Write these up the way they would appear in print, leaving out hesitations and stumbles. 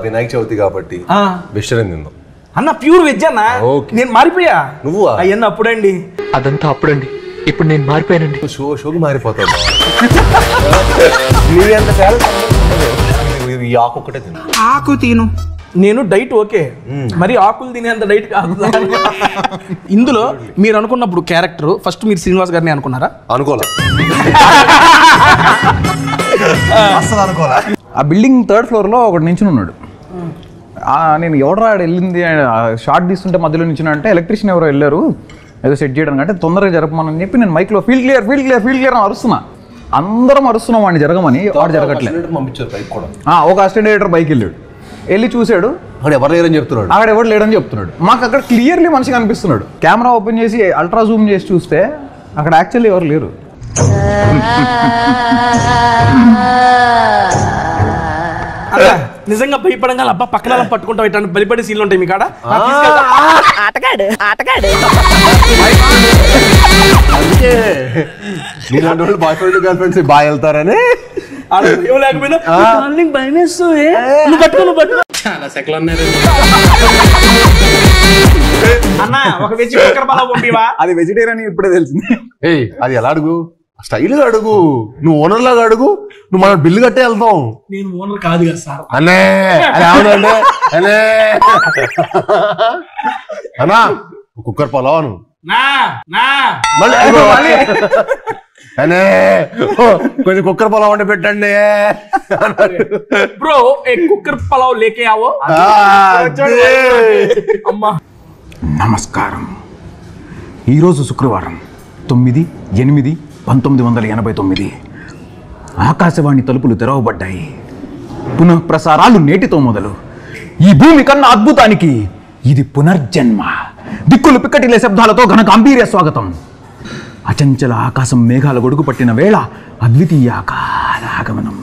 వినాయక చవితి కాబట్టి వెజిటేరియన్ తిందాం అన్న. ప్యూర్ వెజ్ అన్న. నేను మారిపోయా. నువ్వు అయ్యన్న అప్పుడండి. అదంతా అప్పుడండి. ఇప్పుడు నేను మారిపోయానండి. షోకి మారిపోతావు. ఈ ఆకు ఒక్కటే తిను. ఆకు తిను. నేను డైట్ ఓకే, మరి ఆకులు తినేంత డైట్ కాదు. ఇందులో మీరు అనుకున్నప్పుడు క్యారెక్టర్ ఫస్ట్ మీరు శ్రీనివాస్ గారిని అనుకున్నారా? అనుకోలే. ఆ బిల్డింగ్ 3rd ఫ్లోర్లో ఒకటి నించుని ఉన్నాడు. నేను ఎవడరా వెళ్ళింది షార్ట్ తీస్తుంటే మధ్యలో నించున్నా అంటే ఎలక్ట్రీషియన్ ఎవరో వెళ్ళారు ఏదో సెట్ చేయడానికి, అంటే తొందరగా జరపమని చెప్పి నేను మైక్లో ఫీల్డ్ క్లియర్ అని అరుస్తున్నా. అందరం అరుస్తున్నాం వాడిని జరగమని, వాడు జరగట్లేదు. ఒక అసిస్టెంట్ బైక్ వెళ్ళి చూశాడు, అక్కడ ఎవరు లేరని చెప్తున్నాడు. అక్కడ ఎవరు లేడని చెప్తున్నాడు. మాకు అక్కడ క్లియర్లీ మనిషి కనిపిస్తున్నాడు. కెమెరా ఓపెన్ చేసి అల్ట్రా జూమ్ చేసి చూస్తే అక్కడ యాక్చువల్లీ ఎవరు లేరు. నిజంగా భయపడంగా అబ్బా పక్కన పట్టుకుంటా ఇట్లాంటి భయపడే సీన్లు ఉంటాయి మీ కాడ. ఆటగాడు నీలాంటి వాళ్ళు బాయ్ ఫ్రెండ్ గర్ల్ ఫ్రెండ్స్ బాగా వెళ్తారని అది వెజిటేరియన్ ఇప్పుడే తెలిసింది. అది ఎలా అడుగు, స్టైల్గా అడుగు, నువ్వు ఓనర్ లాగా అడుగు, నువ్వు మన బిల్లు కట్టే వెళ్తాం. నేను ఓనర్ కాదు కదా సార్. అనే అవునండి అనే అన్నా కుక్కర్ పలావను అనే కొంచెం కుక్కర్ పలావ్ అంటే పెట్టండి బ్రో. కుక్కర్ పలావ్ లేకే ఆవో. అమ్మా నమస్కారం. ఈరోజు శుక్రవారం 9/8/1989 ఆకాశవాణి తలుపులు తెరవబడ్డాయి. పునఃప్రసారాలు నేటితో మొదలు. ఈ భూమి కన్నా అద్భుతానికి ఇది పునర్జన్మ. దిక్కులు పిక్కటిలే శబ్దాలతో ఘన గాంభీర్య స్వాగతం. అచంచల ఆకాశం మేఘాల గొడుగు పట్టిన వేళ అద్వితీయ ఆగమనం.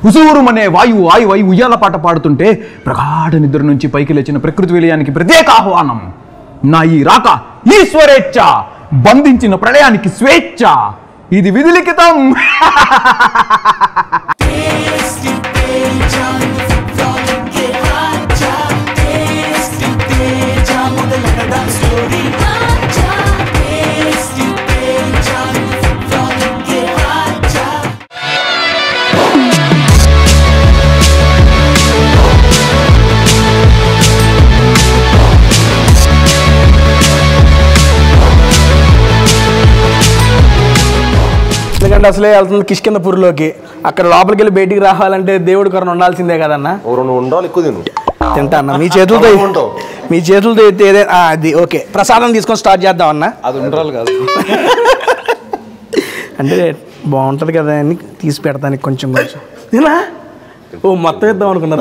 ఉసూరుమనే వాయువు ఆయువై ఉయ్యాల పాట పాడుతుంటే ప్రగాఢ నిద్ర నుంచి పైకి లేచిన ప్రకృతి విలయానికి ప్రత్యేక ఆహ్వానం. నా ఈ రాక ఈశ్వరేచ్ఛ, బంధించిన ప్రళయానికి స్వేచ్ఛ. ఇది విధిలిఖితం. ఎందుకంటే అసలే వెళ్తుంది కిష్కిందపూర్లోకి. అక్కడ లోపలికి వెళ్ళి బయటికి రావాలంటే దేవుడి కొరను ఉండాల్సిందే కదన్నా. ఉండాలి, ఎక్కువ తింటా అన్న. మీ చేతులతో అయితే అది ఓకే. ప్రసాదం తీసుకొని స్టార్ట్ చేద్దాం అన్న. అది ఉండాలి కాదు అంటే బాగుంటుంది కదా అని తీసి పెడతానికి కొంచెం తినా. ఓ మొత్తం ఇద్దాం అనుకున్నా.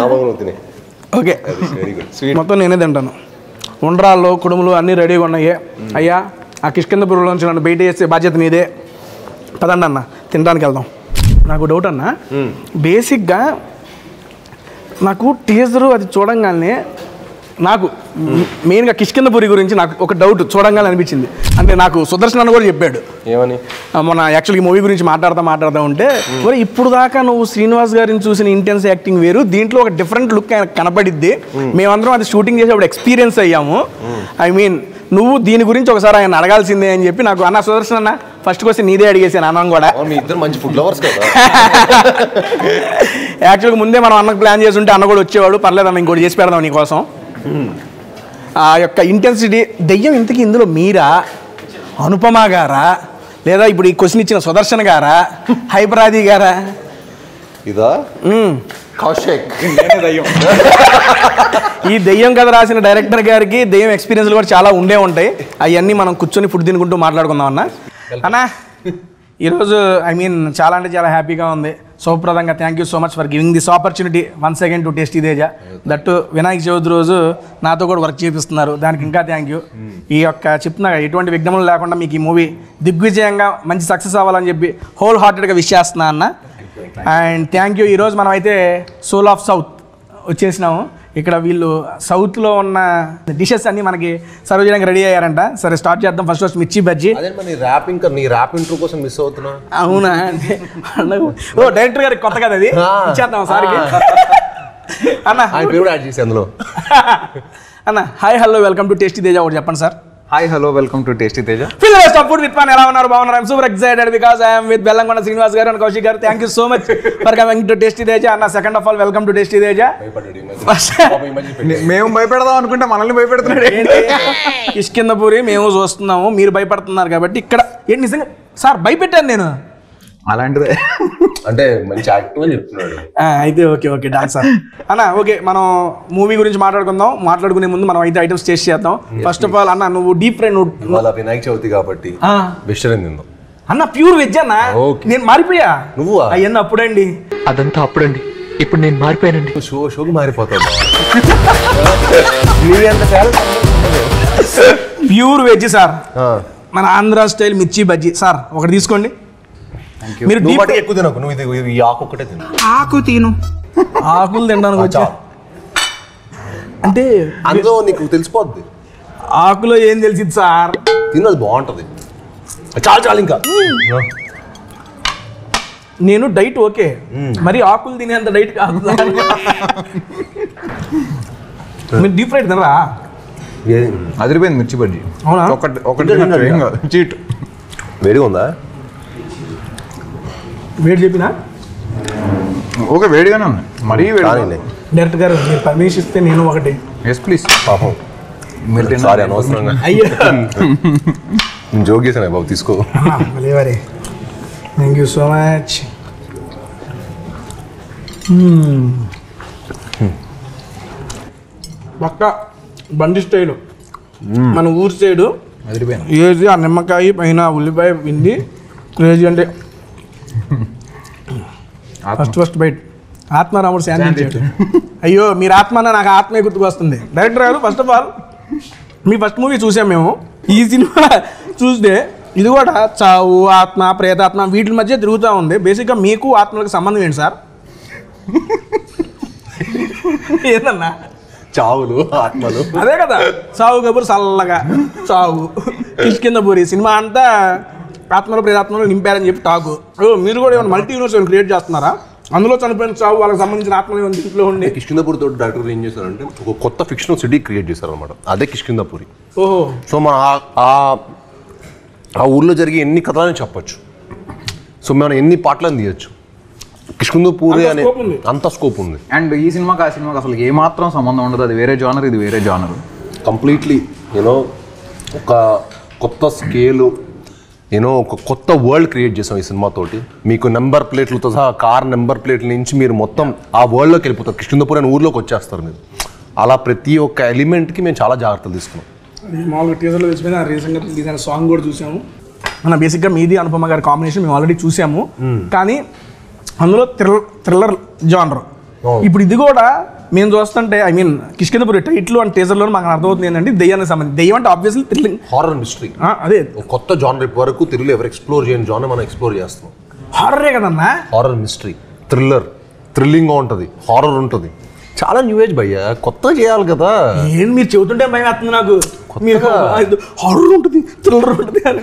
ఓకే మొత్తం నేనే తింటాను. ఉండ్రాళ్ళు కుడుములు అన్నీ రెడీగా ఉన్నాయి. అయ్యా ఆ కిష్కిందపూర్లో నుంచి నన్ను బయట వేసే బాధ్యత నీదే. పదండి అన్న తినడానికి వెళ్దాం. నాకు డౌట్ అన్న, బేసిక్గా నాకు టీజరు అది చూడంగానే నాకు మెయిన్గా కిష్కిందపూరి గురించి నాకు ఒక డౌట్ చూడంగానే అనిపించింది. అంటే నాకు సుదర్శన్ అన్న కూడా చెప్పాడు ఏమని, మన యాక్చువల్గా మూవీ గురించి మాట్లాడుతూ ఉంటే, మరి ఇప్పుడు దాకా నువ్వు శ్రీనివాస్ గారిని చూసిన ఇంటెన్స్ యాక్టింగ్ వేరు, దీంట్లో ఒక డిఫరెంట్ లుక్ కనపడిద్ది. మేమందరం అది షూటింగ్ చేసేప్పుడు ఎక్స్పీరియన్స్ అయ్యాము. ఐ మీన్ నువ్వు దీని గురించి ఒకసారి ఆయన అడగాల్సిందే అని చెప్పి నాకు అన్న సుదర్శన్ అన్న ఫస్ట్ క్వశ్చన్ నీదే అడిగేసాను. అన్నం కూడా మంచి ఫుడ్ లవర్స్ కదా. యాక్చువల్గా ముందే మనం అన్నకు ప్లాన్ చేసి ఉంటే అన్న కూడా వచ్చేవాడు. పర్లేదు అన్న ఇంకోటి చేసి పెడదాం నీకోసం. ఆ యొక్క ఇంటెన్సిటీ దెయ్యం ఇంతకీ ఇందులో మీరా, అనుపమ గారా, లేదా ఇప్పుడు ఈ క్వశ్చన్ ఇచ్చిన సుదర్శన్ గారా, హైపరాది గారా? ఇదా కౌశిక్. ఈ దెయ్యం కథ రాసిన డైరెక్టర్ గారికి దెయ్యం ఎక్స్పీరియన్స్లు కూడా చాలా ఉండే ఉంటాయి. అవన్నీ మనం కూర్చొని ఫుడ్ తినుకుంటూ మాట్లాడుకుందాం అన్న. అన్నా ఈరోజు ఐ మీన్ చాలా అంటే చాలా హ్యాపీగా ఉంది. శుభప్రదంగా thank you so much for giving this opportunity once again to tasty Teja. That Vinayaka Chavithi రోజు నాతో కూడా వర్క్ చేపిస్తున్నారు, దానికి ఇంకా థ్యాంక్ యూ. ఈ యొక్క చెప్తున్నా ఎటువంటి విఘ్నములు లేకుండా మీకు ఈ మూవీ దిగ్విజయంగా మంచి సక్సెస్ అవ్వాలని చెప్పి హోల్ హార్టెడ్గా విష్ చేస్తున్నా అన్న. And thank you. ఈరోజు మనం అయితే సోల్ ఆఫ్ సౌత్ వచ్చేసినాము. ఇక్కడ వీళ్ళు సౌత్లో ఉన్న డిషెస్ అన్నీ మనకి సర్వ్ చేయడానికి రెడీ అయ్యారంట. సరే స్టార్ట్ చేద్దాం. ఫస్ట్ మిర్చి బజ్జీ. నీ ర్యాప్ ఇంట్రో కోసం మిస్ అవుతున్నా. అవునా? ఓ డైరెక్టర్ గారికి కొత్త కదా అది, ఇచ్చేద్దాం సార్కి. అన్న ఆయన పేరు కూడా యాడ్ చేసి అందులో. అన్న hi hello welcome to tasty Teja ఒకటి చెప్పండి sir. Hi hello welcome to tasty Teja. Fill best of food with fun. ఎలా ఉన్నారు? బాగున్నారు? I'm super excited because I'm with Bellamkonda Srinivas garu and Kaushik garu. Thank you so much for coming to tasty Teja. అన్న second of all welcome to tasty Teja. మేము భయపెడదాం అనుకుంటే మనల్ని భయపెడుతున్నాడు. కిష్కిందపూరి మేము చూస్తున్నాము, మీరు భయపడుతున్నారు కాబట్టి ఇక్కడ ఏంటి నిజంగా సార్ భయపెట్టాను నేను. అలాంటిదే అంటే మంచి యాక్టివ్ అని చెప్తున్నాడు. అయితే ఓకే ఓకే డాన్స్ సార్. అన్న ఓకే మనం మూవీ గురించి మాట్లాడుకుందాం. మాట్లాడుకునే ముందు మనం అయితే ఐటమ్స్ టేస్ట్ చేద్దాం. ఫస్ట్ ఆఫ్ ఆల్ అన్న నువ్వు డీప్ ఫ్రై ఇవాళ వినాయక చవితి కాబట్టి వెజిటేరియన్ తిందాం అన్న. ప్యూర్ వెజ్ అన్న. నేను మారిపోయా. నువ్వు అవన్నీ అప్పుడండి. అదంతా అప్పుడండి, ఇప్పుడు నేను మారిపోయానండి. షోకి మారిపోతావు. ప్యూర్ వెజ్ సార్, మన ఆంధ్ర స్టైల్ మిర్చి బజ్జీ సార్. ఒకటి తీసుకోండి. మీరు ఎక్కువ తినకు, నువ్వు ఇది ఈ ఆకు ఒక్కటే తిను. ఆకు తిను. ఆకులు తినడానికి వచ్చా అంటే అందులో నీకు తెలిసిపోద్ది. ఆకులో ఏం తెలిసింది సార్? తిను, అది బాగుంటది. చాలు చాలు ఇంకా. నేను డైట్ ఓకే, మరి ఆకులు తినేంత డైట్ కాదు. మీరు డీప్ ఫ్రైడ్ తినరా? అదిరిపోయింది మిర్చి బజ్జీ. అవునా? ఒకటి చీట్. వేడిగా ఉందా? వేడి చెప్పినా ఓకే, వేడిగానే ఉంది. మరీ వేడి. డైరెక్టర్ గారు మీరు పర్మిషన్ ఇస్తే నేను ఒకటి. Yes please. పాపం సారీ అనవసరంగా అయ్యో నేను జోక్ చేశాను బాబు, తీసుకో. లేవరే, థ్యాంక్ యూ సో మచ్. పక్క బండి స్టైలు, మన ఊరి సైడు ఏది ఆ నిమ్మకాయ పైన ఉల్లిపాయ పిండి క్రేజీ. అంటే ఫస్ట్ బైట్ ఆత్మారాముడు శాంతి. అయ్యో మీరు ఆత్మ అన్న నాకు ఆత్మే గుర్తుకొస్తుంది. డైరెక్టర్ గారు first of all me first movie చూసాం మేము. ఈ సినిమా చూస్తే ఇది కూడా చావు, ఆత్మ, ప్రేతాత్మ వీటి మధ్య తిరుగుతూ ఉంది. బేసిక్గా మీకు ఆత్మలకు సంబంధం ఏంటి సార్? ఏందన్నా? చావులు ఆత్మలు అదే కదా, చావు కబురు చల్లగా చావు. కిష్కిందపూరి సినిమా అంతా ఆత్మలు ప్రేతాత్మలు నింపారని చెప్పి టాకు. మీరు కూడా ఏమైనా మల్టీ యూనివర్స్ క్రియేట్ చేస్తున్నారా? అందులో చనిపోయిన చావు వాళ్ళకి సంబంధించిన ఆత్మలు ఏమైనా ఇంట్లో ఉండి. కిష్కిందపూరి తోటి డైరెక్టర్ ఏం చేశారంటే ఒక కొత్త ఫిక్షనల్ సిటీ క్రియేట్ చేశారనమాట. అదే కిష్కిందపూరి. ఓహో. సో మన ఆ ఊర్లో జరిగే ఎన్ని కథలని చెప్పచ్చు. సో మనం ఎన్ని పాటలను తీయచ్చు. కిష్కిందపూరి అనే అంత స్కోప్ ఉంది. అండ్ ఈ సినిమాకి ఆ సినిమాకి అసలు ఏమాత్రం సంబంధం ఉండదు. అది వేరే జానర్, ఇది వేరే జానర్. కంప్లీట్లీ యూనో ఒక కొత్త స్కేలు, యూనో ఒక కొత్త వరల్డ్ క్రియేట్ చేసాం ఈ సినిమాతోటి. మీకు నెంబర్ ప్లేట్లతో సహా కార్ నెంబర్ ప్లేట్ల నుంచి మీరు మొత్తం ఆ వరల్డ్లోకి వెళ్ళిపోతారు. కిష్కిందపూరి అనే ఊర్లోకి వచ్చేస్తారు మీరు. అలా ప్రతి ఒక్క ఎలిమెంట్కి మేము చాలా జాగ్రత్తలు తీసుకున్నాం. మామూలుగా టీజర్లో తెలిసిపోయిన రీసెంట్గా రిలీజ్ అయిన సాంగ్ కూడా చూసాము. మన బేసిక్గా మీది అనుపమ గారి కాంబినేషన్ మేము ఆల్రెడీ చూసాము. కానీ అందులో థ్రిల్లర్ జానర్. ఇప్పుడు ఇది కూడా మేము చూస్తుంటే I mean Kishkindhapuri title and టీజర్లో మాకు అర్థమవుతుంది ఏంటంటే దెయ్యానికి సంబంధించి. దెయ్యం అంటే ఆబ్వియస్లీ థ్రిల్లింగ్, హారర్ మిస్టరీ. అదే కొత్త జానర్ ఇప్పటి వరకు తెలుగులో ఎవరు ఎక్స్ప్లోర్ చేయని జానర్ మనం ఎక్స్ప్లోర్ చేస్తాం. హారరే కదన్నా. హారర్ మిస్టరీ, థ్రిల్లింగ్గా ఉంటుంది, హారర్ ఉంటుంది. చాలా న్యూ ఏజ్ భయ్యా, కొత్తగా చేయాలి కదా. ఏం మీరు చెబుతుంటే భయం వేస్తుంది నాకు. మీరు హారర్ ఉంటుంది, థ్రిల్లర్ ఉంటుంది అని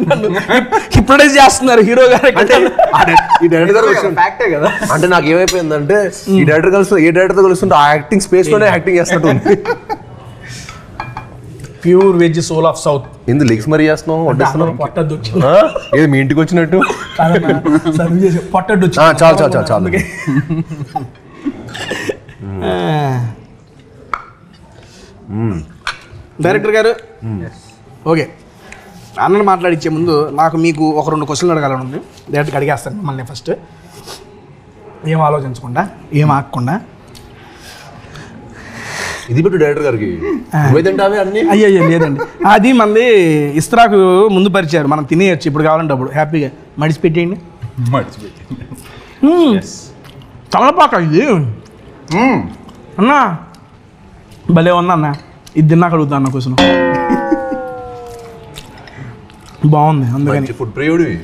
హిప్నటైజ్ చేస్తున్నారు హీరో గారు. ఈ డైరెక్టర్ ఫ్యాక్టే కదా. అంటే నాకు ఏమైపోయిందంటే ఈ డైరెక్టర్ ఏ డైరెక్టర్ కలుస్తుంటే ఆ యాక్టింగ్ స్పేస్ లోనే యాక్టింగ్ చేస్తున్నట్టు ఉంది. Pure veg soul of south. ఎందుకు లెగ్స్ మరీ చేస్తున్నాం, వడ్డిస్తున్నాం. పొట్టద్దు ఏది మీ ఇంటికి వచ్చినట్టు పొట్టద్దు. చాలు చాలు చాలు చాలు. డైరెక్టర్ గారు ఓకే, అన్నని మాట్లాడించే ముందు నాకు మీకు ఒక 2 క్వశ్చన్లు అడగాలని ఉంది. డైరెక్ట్గా అడిగేస్తాను మిమ్మల్ని. ఫస్ట్ ఏం ఆలోచించకుండా, ఏం ఆగకుండా. ఇది పెట్టు డైరెక్టర్ గారికి. అయ్యో లేదండి, అది మనది ఇస్త్రాకు ముందు పరిచారు, మనం తినేయచ్చు ఇప్పుడు కావాలంటే అప్పుడు హ్యాపీగా మడిచిపెట్టేయండి. తమలపాక ఇది అన్నా భలే ఉందా అన్న? ఇది తిన్నాక అడుగుతా అన్న క్వశ్చన్. బాగుంది అందుకని. ఫుడ్ ప్రియుడివి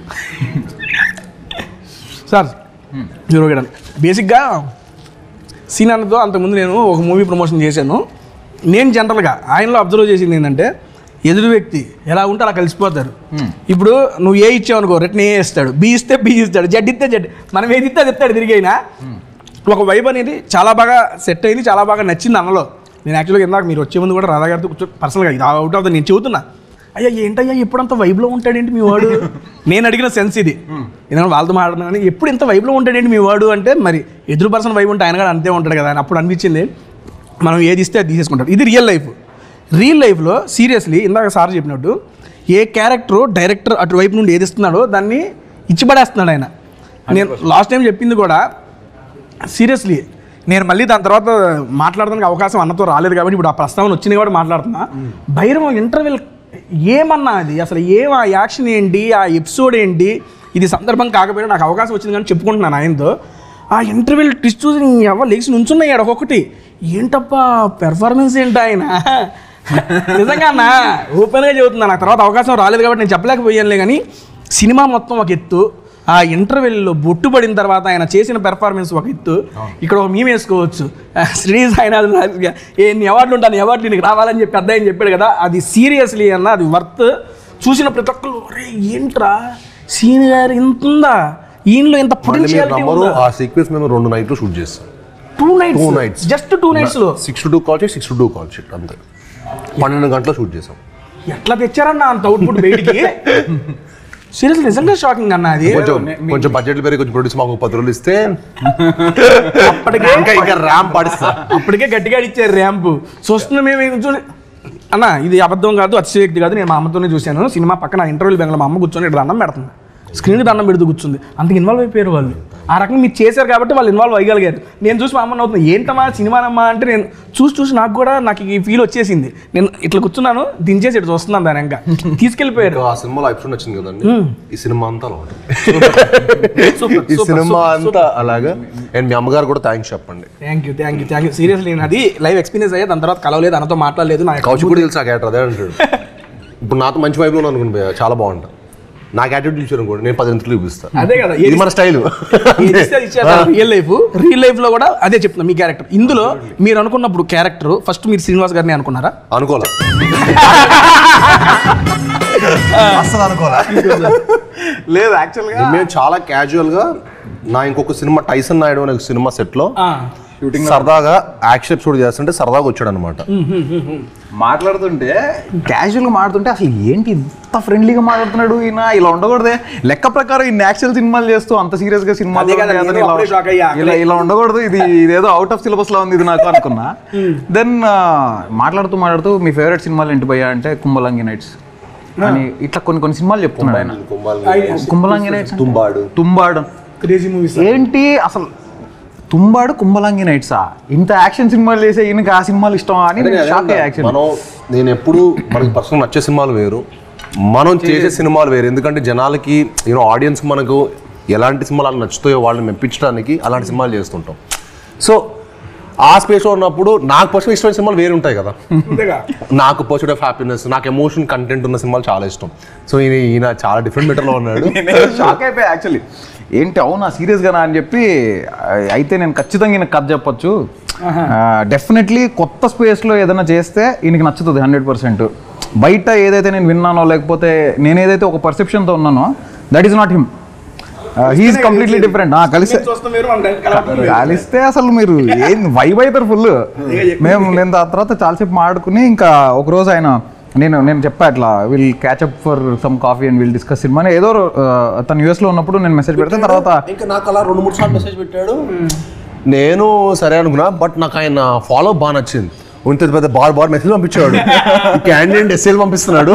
సార్ జరగడం బేసిక్గా సీన్ అన్నతో అంతకుముందు నేను ఒక మూవీ ప్రమోషన్ చేశాను. నేను జనరల్గా ఆయనలో అబ్జర్వ్ చేసింది ఏంటంటే ఎదురు వ్యక్తి ఎలా ఉంటే అలా కలిసిపోతారు. ఇప్పుడు నువ్వు ఏ ఇచ్చావు అనుకో రిటర్న్ ఏ ఇస్తాడు, బి ఇస్తే బి ఇస్తాడు, జడ్ ఇస్తే జడ్, మనం ఏది ఇస్తే అది ఇస్తాడు తిరిగి. అయినా ఒక వైబ్ అనేది చాలా బాగా సెట్ అయింది, చాలా బాగా నచ్చింది అన్నలో. నేను యాక్చువల్గా ఇందాక మీరు వచ్చే ముందు కూడా రాధా గారితో కూర్చో పర్సనల్గా ఇది అవుట్ ఆఫ్ ద నేను చెబుతున్నా, అయ్యా ఏంటయ్యా ఎప్పుడంత వైబ్లో ఉంటాడేంటి మీ వాడు, నేను అడిగిన సెన్స్ ఇది. ఎందుకంటే వాళ్ళతో మాట్లాడుతున్నా కానీ ఎప్పుడు ఇంత వైబ్లో ఉంటాడేంటి మీ వాడు అంటే, మరి ఎదురు పర్సన్ వైబ్ ఉంటే ఆయన కూడా అంతే ఉంటాడు కదా అని అప్పుడు అనిపించింది. మనం ఏది ఇస్తే అది తీసేసుకుంటాడు. ఇది రియల్ లైఫ్. రియల్ లైఫ్లో సీరియస్లీ ఇందాక సార్ చెప్పినట్టు ఏ క్యారెక్టర్ డైరెక్టర్ అటువైపు నుండి ఏది ఇస్తున్నాడో దాన్ని ఇచ్చిపడేస్తున్నాడు ఆయన. నేను లాస్ట్ టైం చెప్పింది కూడా సీరియస్లీ, నేను మళ్ళీ దాని తర్వాత మాట్లాడడానికి అవకాశం అన్నతో రాలేదు కాబట్టి ఇప్పుడు ఆ ప్రస్తావన వచ్చింది కూడా మాట్లాడుతున్నా. భైరవం ఇంటర్వెల్ ఏమన్నా అది అసలు ఆ యాక్షన్ ఏంటి, ఆ ఎపిసోడ్ ఏంటి, ఇది సందర్భం కాకపోయినా నాకు అవకాశం వచ్చింది కానీ చెప్పుకుంటున్నాను ఆయనతో. ఆ ఇంటర్వెల్ ట్విస్ట్ చూసి ఎవరు లేచి నుంచున్నాయి ఒక్కొక్కటి, ఏంటప్పా పెర్ఫార్మెన్స్ ఏంటి ఆయన. నిజంగా అన్న ఓపెన్గా చెబుతున్నా, నాకు తర్వాత అవకాశం రాలేదు కాబట్టి నేను చెప్పలేకపోయానులే. కానీ సినిమా మొత్తం ఒక ఎత్తు, ఆ ఇంటర్వెల్లో బొట్టు పడిన తర్వాత ఆయన చేసిన పెర్ఫార్మెన్స్ ఒక ఎత్తు. ఇక్కడ ఒక మేము వేసుకోవచ్చు, శ్రీనివాస్ ఆయన ఎన్ని అవార్డులు ఉంటాను, అవార్డులు నీకు రావాలని చెప్పి అర్థం చెప్పాడు కదా, అది సీరియస్లీ అన్న అది వర్త్. చూసిన ప్రతి ఒక్కరు అరే ఏంట్రా సీన్ గారు ఇంత ఉందా, ఈయనలో ఇంత పొటెన్షియాలిటీ ఉందా. ఆ సీక్వెన్స్ మేము 2 నైట్లు షూట్ చేస్తాం. 2 nights జస్ట్ 2 nights లో 6 to 2 call sheet 6 to 2 call sheet అంతే. 12 గంటలు షూట్ చేసాం. ఎట్లా తెచ్చారన్న అంత అవుట్పుట్ బయటికి. సీరియస్ నిజంగా షాకింగ్ అన్న. అది కొంచెం బడ్జెట్లు పెరిగి కొంచెం ప్రొడ్యూస్ మాకు 10 రోజులు ఇస్తే అప్పటికే ఇంకా ర్యాంప్ పాడిస్తా. అప్పటికే గట్టిగా ఇచ్చారు ర్యాంప్. చూస్తున్నా మేము చూసి అన్న ఇది అబద్ధం కాదు, అతిశయోక్తి కాదు. నేను మా అమ్మతోనే చూశాను సినిమా పక్కన ఇంటర్వ్యూలు బెంగళూరు. మా అమ్మ కూర్చొని ఇక్కడ దండం పెడుతుంది, స్క్రీన్కి దండం పెడుతూ కూర్చుంది. అంత ఇన్వాల్వ్ అయిపోయారు వాళ్ళు. ఆ రకంగా మీరు చేశారు కాబట్టి వాళ్ళు ఇన్వాల్వ్ అయ్యగలిగారు. నేను చూసి మా అమ్మని అవుతుంది ఏంటమ్మా సినిమానమ్మా అంటే, నేను చూసి నాకు ఈ ఫీల్ వచ్చేసింది. నేను ఇట్లా కూర్చున్నాను, దించేసి ఇట్లా చూస్తున్నాను, దాని ఇంకా తీసుకెళ్ళిపోయారు. ఆ సినిమాలో ఎపిసోడ్ వచ్చింది కదండి, ఈ సినిమా అంతా అలా ఉంటుంది. ఈ సినిమా అంతా అలాగా. అండ్ మీ అమ్మగారు కూడా థ్యాంక్స్ చెప్పండి. Thank you seriously. నేను అది లైవ్ ఎక్స్పీరియన్స్ అయ్యా, దాని తర్వాత కలవలేదు, అన్నతో మాట్లాడలేదు. నాకు కౌశిక్ కూడా తెలుసు ఆ క్యారెక్టర్ అదే అంటాడు. ఇప్పుడు నాతో మంచి వైపులో అనుకుని చాలా బాగుంటా. నాకు యాటిట్యూడ్ ఇచ్చారు కూడా నేను 10 ఇంతలు చూపిస్తాను. అదే కదా ఇది మన స్టైల్. రియల్ లైఫ్ లో కూడా అదే చెప్తున్నా. మీ క్యారెక్టర్ ఇందులో మీరు అనుకున్నప్పుడు క్యారెక్టర్ ఫస్ట్ మీరు శ్రీనివాస్ గారిని అనుకున్నారా? అనుకోలే, అసలు అనుకోలే. లేదు యాక్చువల్గా మేము చాలా క్యాజువల్ గా నా ఇంకొక సినిమా టైసన్ నాయుడు అనే సినిమా సెట్ లో సరదాగా యాక్షన్ ఎపిసోడ్ చేస్తుంటే సరదాగా వచ్చాడు అనమాట. మాట్లాడుతుంటే క్యాజువల్గా మాట్లాడుతుంటే అసలు ఏంటి ఇంత ఫ్రెండ్లీగా మాట్లాడుతున్నాడు ఈయన, ఇలా ఉండకూడదే. లెక్క ప్రకారం ఇన్ని యాక్షన్ సినిమాలు చేస్తూ అంత సీరియస్గా సినిమాలు ఇలా ఉండకూడదు, ఇదేదో అవుట్ ఆఫ్ సిలబస్ లో ఉంది ఇది నాకు అనుకున్నా. దెన్ మాట్లాడుతూ మీ ఫేవరెట్ సినిమాలు ఏంటి భయ్యా అంటే కుంభలంగి నైట్స్ అని ఇట్లా కొన్ని సినిమాలు చెప్తున్నాడు ఆయన. కుంభలంగి నైట్స్, తుంబాడు ఏంటి అసలు, తుంబాడు కుంభలంగి నైట్సా, ఇంత యాక్షన్ సినిమాలు చేసే ఈయనకి ఆ సినిమాలు ఇష్టం అని షాక్ అయ్యా. నేను ఎప్పుడు మనకి పర్సనల్ నచ్చే సినిమాలు వేరు, మనం చేసే సినిమాలు వేరు. ఎందుకంటే జనాలకి ఆడియన్స్ మనకు ఎలాంటి సినిమాలు నచ్చుతాయో వాళ్ళని మెప్పించడానికి అలాంటి సినిమాలు చేస్తుంటాం. సో ఆ స్పేస్లో ఉన్నప్పుడు నాకు పర్సనల్ ఇష్టమైన సినిమాలు వేరు ఉంటాయి కదా. నాకు పర్సూట్ ఆఫ్ హ్యాపీనెస్, నాకు ఎమోషన్ కంటెంట్ ఉన్న సినిమాలు చాలా ఇష్టం. సో ఈయన చాలా డిఫరెంట్ మెటర్లో ఉన్నాడు. షాక్ అయిపోయా యాక్చువల్లీ, ఏంటి అవునా సీరియస్గానా అని చెప్పి. అయితే నేను ఖచ్చితంగా ఈయనకు కథ చెప్పొచ్చు. డెఫినెట్లీ కొత్త స్పేస్లో ఏదైనా చేస్తే ఈయనకి నచ్చుతుంది 100%. బయట ఏదైతే నేను విన్నానో లేకపోతే నేను ఏదైతే ఒక పర్సెప్షన్తో ఉన్నానో that is not him. He is completely different. కలిస్తే అసలు మీరు ఏం వైబ్ అవుతారు ఫుల్. నేను దాని తర్వాత చాలాసేపు మాట్లాడుకుని ఇంకా ఒకరోజు ఆయన నేను చెప్పా ఇట్లా will catch up for some coffee and will discuss cinema అని. ఏదో తను యూఎస్లో ఉన్నప్పుడు నేను మెసేజ్ పెడితే తర్వాత ఇంకా నాకు అలా 2-3 సార్లు మెసేజ్ పెట్టాడు. నేను సరే అనుకున్నా, బట్ నాకు ఆయన ఫాలో బాగా నచ్చింది. ఇంత పెద్ద బార్ మెసేజ్ పంపించాడు, క్యాండిడేట్ ఎస్ఏలు పంపిస్తున్నాడు,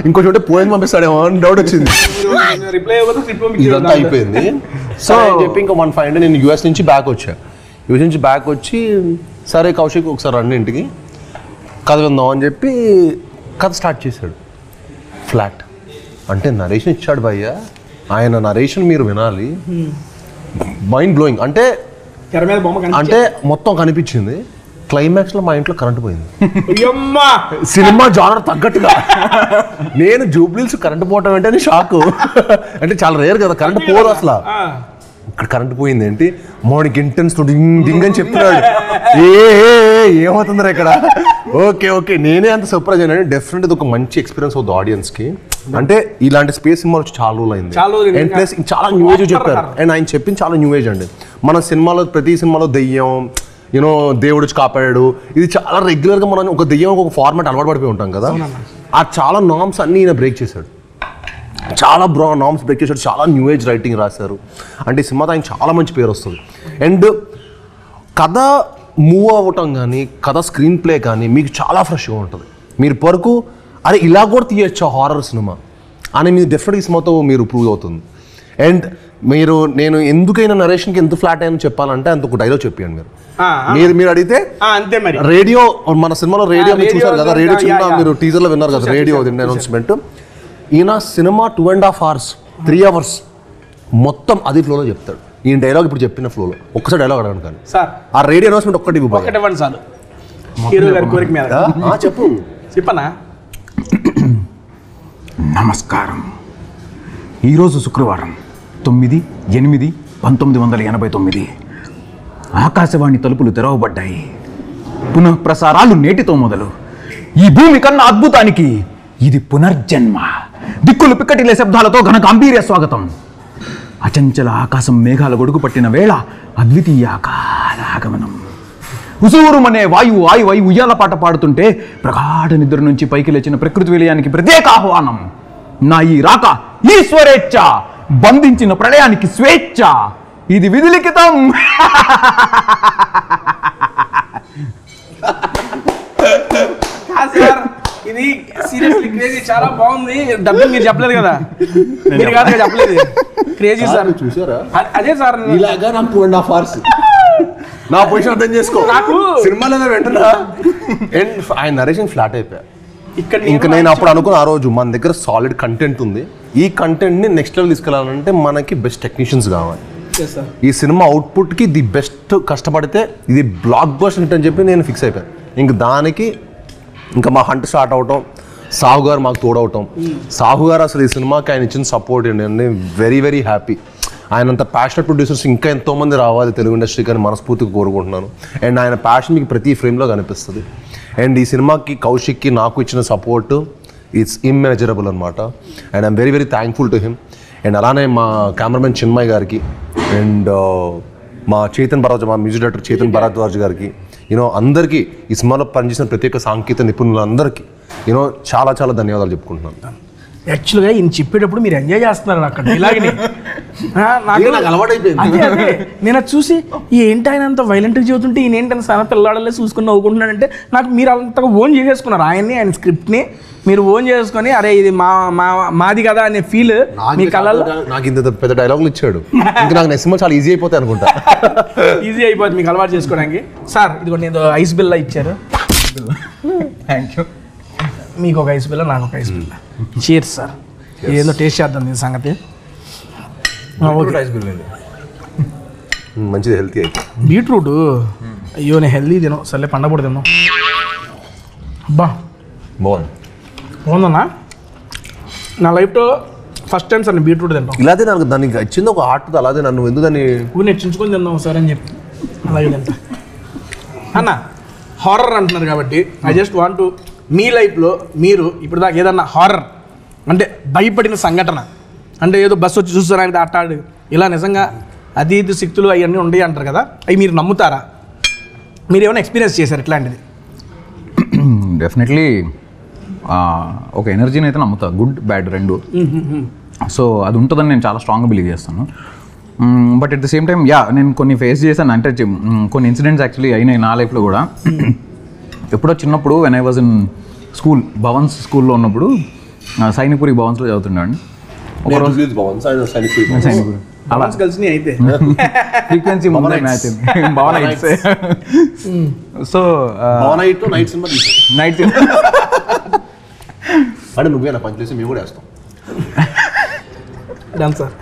ఇంకో చోట పోయింది పంపిస్తాడేమో అని డౌట్ వచ్చింది. ఇదంతా అయిపోయింది. సో చెప్పి ఇంకా 1 5 నేను యూఎస్ నుంచి బ్యాక్ వచ్చి సరే కౌశిక్ ఒకసారి రండి ఇంటికి కథ విందాం అని చెప్పి కథ స్టార్ట్ చేశాడు. ఫ్లాట్ అంటే నరేషన్ ఇచ్చాడు భయ్య, ఆయన నరేషన్ మీరు వినాలి, మైండ్ బ్లోయింగ్. అంటే మొత్తం కనిపించింది. క్లైమాక్స్లో మా ఇంట్లో కరెంట్ పోయింది. సినిమా జానర్ తగ్గట్టుగా నేను జూబ్లీస్ కరెంట్ పోవటం ఏంటని షాక్. అంటే చాలా రేర్ కదా కరెంట్ పోదు అసలు. ఇక్కడ కరెంట్ పోయింది ఏంటి, మోడీకి ఇంటెన్స్ డింగ్ అని చెప్తున్నాడు. ఏమవుతుందిరా ఇక్కడ, ఓకే నేనే అంత సర్ప్రైజ్ అయినా డెఫినెట్ ఇది ఒక మంచి ఎక్స్పీరియన్స్ అవుతుంది ఆడియన్స్కి. అంటే ఇలాంటి స్పేస్ సినిమా వచ్చి చాలా రోజులు అయింది అండ్ ప్లస్ చాలా న్యూ ఏజ్ చెప్పారు అండ్ ఆయన చెప్పింది చాలా న్యూ ఏజ్ అండి. మన సినిమాలో ప్రతి సినిమాలో దెయ్యం యూనో దేవుడు వచ్చి కాపాడాడు, ఇది చాలా రెగ్యులర్గా మనం ఒక దెయ్యం ఒక ఫార్మాట్ అలవాటు పడిపోయి ఉంటాం కదా. ఆ చాలా నామ్స్ అన్నీ ఈయన బ్రేక్ చేశాడు, చాలా నామ్స్ బ్రేక్ చేశాడు, చాలా న్యూ ఏజ్ రైటింగ్ రాశారు. అంటే ఈ సినిమాతో ఆయన చాలా మంచి పేరు వస్తుంది. అండ్ కథ మూవ్ అవ్వటం కానీ కథ స్క్రీన్ ప్లే కానీ మీకు చాలా ఫ్రెష్గా ఉంటుంది. మీరు వరకు అరే ఇలా కూడా తీయచ్చు హారర్ సినిమా అని మీరు డెఫినెట్గా ఈ సినిమాతో మీరు ప్రూవ్ అవుతుంది. అండ్ నేను ఎందుకైనా నరేషన్కి ఎంత ఫ్లాట్ అయ్యని చెప్పాలంటే అంత ఒక డైలాగ్ చెప్పాను మీరు అడిగితే అంతే మరి. రేడియో మన సినిమాలో రేడియో మీరు చూసారు కదా, రేడియో చిన్న మీరు టీజర్లో విన్నారు కదా రేడియో అనౌన్స్మెంట్. ఈయన సినిమా 2.5 hours 3 hours మొత్తం అది ఫ్లోలో చెప్తాడు. ఈ డైలాగ్ ఇప్పుడు చెప్పిన ఫ్లోలో ఒక్కసారి డైలాగ్ అడగండి కానీ సార్ ఆ రేడియో అనౌన్స్మెంట్ ఒక్కటి చాలు హీరో గారి కోరిక మీద చెప్పనా. నమస్కారం. ఈరోజు శుక్రవారం 9/8/1989 ఆకాశవాణి తలుపులు తెరవబడ్డాయి. పునఃప్రసారాలు నేటితో మొదలు. ఈ భూమి కన్నా అద్భుతానికి ఇది పునర్జన్మ. దిక్కులు పిక్కటిలే శబ్దాలతో ఘన గాంభీర్య స్వాగతం. అచంచల ఆకాశం మేఘాల గొడుగు పట్టిన వేళ అద్వితీయ ఆగమనం. ఉసూరుమనే వాయువు ఆయువై ఉయ్యాల పాట పాడుతుంటే ప్రగాఢ నిద్ర నుంచి పైకి లేచిన ప్రకృతి విలయానికి ప్రత్యేక ఆహ్వానం. నా ఈ రాక ఈశ్వరేచ్ఛ, బంధించిన ప్రళయానికి స్వేచ్ఛ, ఇది విధిలిఖితం. ఇది సీరియస్లీ క్రేజీ, చాలా బాగుంది. డబ్బింగ్ మీరు చెప్పలేదు కదా, మీరు కాదు చెప్పలేదు. క్రేజీ సార్, చూసారా? అదే సార్ ఇలాగా నాకు 2.5 hours నా పొజిషన్ అర్థం చేసుకో. నాకు సినిమాలో వెంటనే అండ్ ఆయన నరేషన్ ఫ్లాట్ అయిపోయా. ఇంకా నేను అప్పుడు అనుకున్న ఆ రోజు మన దగ్గర సాలిడ్ కంటెంట్ ఉంది, ఈ కంటెంట్ని నెక్స్ట్ లెవెల్ తీసుకెళ్ళాలంటే మనకి బెస్ట్ టెక్నీషియన్స్ కావాలి. ఈ సినిమా అవుట్పుట్కి ది బెస్ట్ కష్టపడితే ఇది బ్లాక్ బస్టర్ హిట్ అని చెప్పి నేను ఫిక్స్ అయిపోయాను. ఇంక దానికి ఇంకా మా హంట్ స్టార్ట్ అవటం, సాహు గారు మాకు తోడవటం. సాహు గారు అసలు ఈ సినిమాకి ఆయన ఇచ్చిన సపోర్ట్ ఏంటంటే వెరీ వెరీ హ్యాపీ. ఆయనంత ప్యాషనెట్ ప్రొడ్యూసర్స్ ఇంకా ఎంతోమంది రావాలి తెలుగు ఇండస్ట్రీకి అని మనస్ఫూర్తిగా కోరుకుంటున్నాను. అండ్ ఆయన ప్యాషన్ మీకు ప్రతి ఫ్రేమ్లో కనిపిస్తుంది. అండ్ ఈ సినిమాకి కౌశిక్కి నాకు ఇచ్చిన సపోర్ట్ ఇట్స్ ఇమ్మెజరబుల్ అనమాట. And I'm very very thankful to him. And అలానే మా కెమెరామెన్ చిన్మయ్ గారికి అండ్ మా మా మ్యూజిక్ డైరెక్టర్ చేతన్ భరద్వాజ్ గారికి అందరికీ ఈ సినిమాలో పనిచేసిన ప్రత్యేక సాంకేతిక నిపుణులందరికీ చాలా చాలా ధన్యవాదాలు చెప్పుకుంటున్నాను. యాక్చువల్గా ఈయన చెప్పేటప్పుడు మీరు ఎంజాయ్ చేస్తున్నారు అక్కడ ఇలాగని నాకు అలవాటైపోయింది. నేను అది చూసి ఏంటి ఆయన అంత వైలెంట్గా చెబుతుంటే ఈయన ఏంటని సన పిల్లాడలే చూసుకుని నవ్వుకుంటున్నాడంటే నాకు మీరు అంతగా ఓన్ చేసేసుకున్నారు ఆయన్ని, ఆయన స్క్రిప్ట్ని మీరు ఓన్ చేసుకొని అరే ఇది మాది కదా అనే ఫీల్ మీ కళలో. నాకు ఇంత పెద్ద డైలాగులు ఇచ్చాడు, ఇంకా నాకు నెక్స్ట్ సినిమా చాలా ఈజీ అయిపోతాయి అనుకుంటా. ఈజీ అయిపోతుంది మీకు అలవాటు చేసుకోవడానికి. సార్ ఇదిగోండి నేను ఐస్ బిల్లా ఇచ్చారు. Thank you. మీకు ఒక ఐస్ బిల్ల, నాకు ఒక ఐస్ బిల్ల. Cheers sir. ఏదో టేస్ట్ చేద్దాం దీని సంగతి. మంచిది, హెల్తీ అయితే. బీట్రూట్ అయ్యో నేను హెల్తీ తిను, సర్లే పండగ తిన్నాం. అబ్బా బాగుందన్నా. నా లైఫ్లో ఫస్ట్ టైం సార్ నేను బీట్రూట్ తింటాం. ఇలాగే నాకు దానికి వచ్చింది ఒక ఆర్ట్, అలాగే నన్ను ఎందుకు దాన్ని నెచ్చించుకొని తిందాం సార్ అని చెప్పి అలాగే తింటా. అన్న హారర్ అంటున్నారు కాబట్టి I just want to me లైఫ్లో మీరు ఇప్పుడు దాకా ఏదన్నా హారర్ అంటే భయపడిన సంఘటన అంటే ఏదో బస్సు వచ్చి చూస్తారంటే ఆటాడు ఇలా నిజంగా అది ఇది శక్తులు అవన్నీ ఉండేవి అంటారు కదా, అవి మీరు నమ్ముతారా? మీరు ఏమైనా ఎక్స్పీరియన్స్ చేశారు ఇట్లాంటిది? డెఫినెట్లీ ఒక ఎనర్జీని అయితే నమ్ముతా, గుడ్ బ్యాడ్ రెండు. సో అది ఉంటుందని నేను చాలా స్ట్రాంగ్గా బిలీవ్ చేస్తాను. But at the same time నేను కొన్ని ఫేస్ చేశాను. అంటే కొన్ని ఇన్సిడెంట్స్ యాక్చువల్లీ అయినాయి నా లైఫ్లో కూడా. ఎప్పుడో చిన్నప్పుడు when I was in school, Bhavan's స్కూల్లో ఉన్నప్పుడు సైనిక్పురి భవన్స్లో చదువుతున్నాను. ఒకరోజు సైనిక్పురి అలా కలిసి అయితే frequency Bhavan heights. So night అంటే నువ్వేనా పని చేసి మేము కూడా వేస్తాం. సార్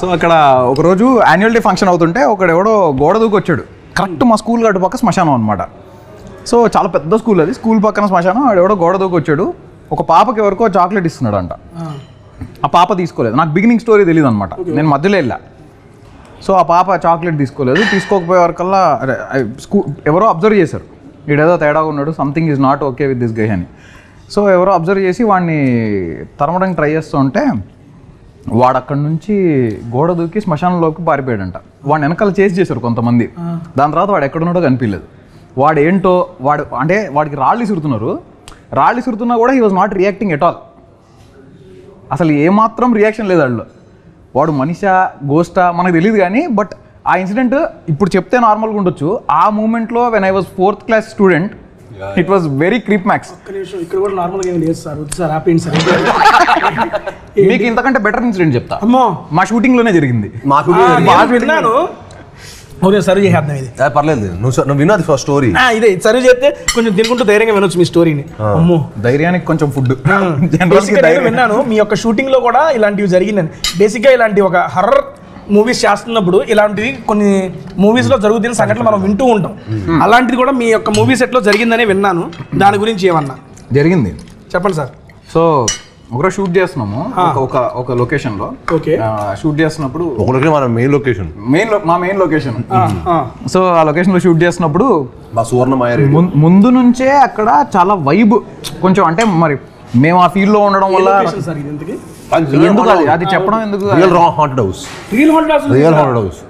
సో అక్కడ ఒకరోజు యాన్యువల్ డే ఫంక్షన్ అవుతుంటే ఒకడెవడో గోడ దూకి వచ్చాడు. కరెక్ట్ మా స్కూల్ గడ్డ పక్క శ్మశానం అనమాట. సో చాలా పెద్ద స్కూల్ అది, స్కూల్ పక్కన శ్మశానం. ఆడెవడో గోడ దూకి వచ్చాడు, ఒక పాపకి ఎవరికో చాక్లెట్ ఇస్తున్నాడు అంట. ఆ పాప తీసుకోలేదు. నాకు బిగినింగ్ స్టోరీ తెలియదు అనమాట, నేను మధ్యలో వెళ్ళా. సో ఆ పాప చాక్లెట్ తీసుకోలేదు. తీసుకోకపోయే వరకల్లా ఎవరో అబ్జర్వ్ చేశారు, వీడేదో తేడా ఉన్నాడు, something is not okay with this guy అని. సో ఎవరో అబ్జర్వ్ చేసి వాడిని తరమడానికి ట్రై చేస్తూ ఉంటే వాడు అక్కడి నుంచి గోడ దూకి శ్మశానంలోకి పారిపోయాడంట. వాడిని వెనకాల చేసి చేశారు కొంతమంది. దాని తర్వాత వాడు ఎక్కడున్నాడో కనిపించలేదు. వాడు ఏంటో అంటే వాడికి రాళ్ళు ఇసురుతున్నా కూడా he was not reacting at all. అసలు ఏమాత్రం రియాక్షన్ లేదు వాళ్ళు. వాడు మనిషా గోస్టా మనకు తెలియదు కానీ బట్ ఆ ఇన్సిడెంట్ ఇప్పుడు చెప్తే నార్మల్గా ఉండొచ్చు. ఆ మూమెంట్లో when I was 4th class student it was very creep max. ఇక్కడ కూడా నార్మల్గా ఏం లేదు సార్. సార్ ఆపేయండి సార్. మీకు ఇంతకంటే బెటర్ ఇన్సిడెంట్ చెప్తా. అమ్మో, మా షూటింగ్లోనే జరిగింది. మాకు విన్నాను. ఓకే, సర్వ్ చేసేద్దాం ఇది. పర్లేదు, నువ్వు విన్నది ఫస్ట్ స్టోరీ. ఇదే సర్వ్ చేస్తే కొంచెం తినుకుంటూ ధైర్యంగా వినొచ్చు మీ స్టోరీని. అమ్మో, ధైర్యానికి కొంచెం ఫుడ్. విన్నాను మీ యొక్క షూటింగ్ లో కూడా ఇలాంటివి జరిగిందని. బేసిక్ గా ఇలాంటి ఒక హర్రర్ మూవీస్ చేస్తున్నప్పుడు ఇలాంటివి కొన్ని మూవీస్ లో జరుగుతున్న సంఘటనలు మనం వింటూ ఉంటాం. అలాంటిది కూడా మీ యొక్క మూవీ సెట్ లో జరిగిందని విన్నాను. దాని గురించి ఏమన్నా జరిగింది చెప్పండి సార్. సో ఒకరోజు షూట్ చేస్తున్నాము ఒక లొకేషన్ లో. ఓకే, షూట్ చేస్తున్నప్పుడు మన మెయిన్ లొకేషన్ మా మెయిన్ లొకేషన్. సో ఆ లొకేషన్ లో షూట్ చేస్తున్నప్పుడు ముందు నుంచే అక్కడ చాలా వైబ్ కొంచెం, అంటే మరి మేము ఆ ఫీల్డ్ లో ఉండడం వల్ల ఎందుకు అది చెప్పడం ఎందుకు, రియల్ హాంటెడ్ హౌస్.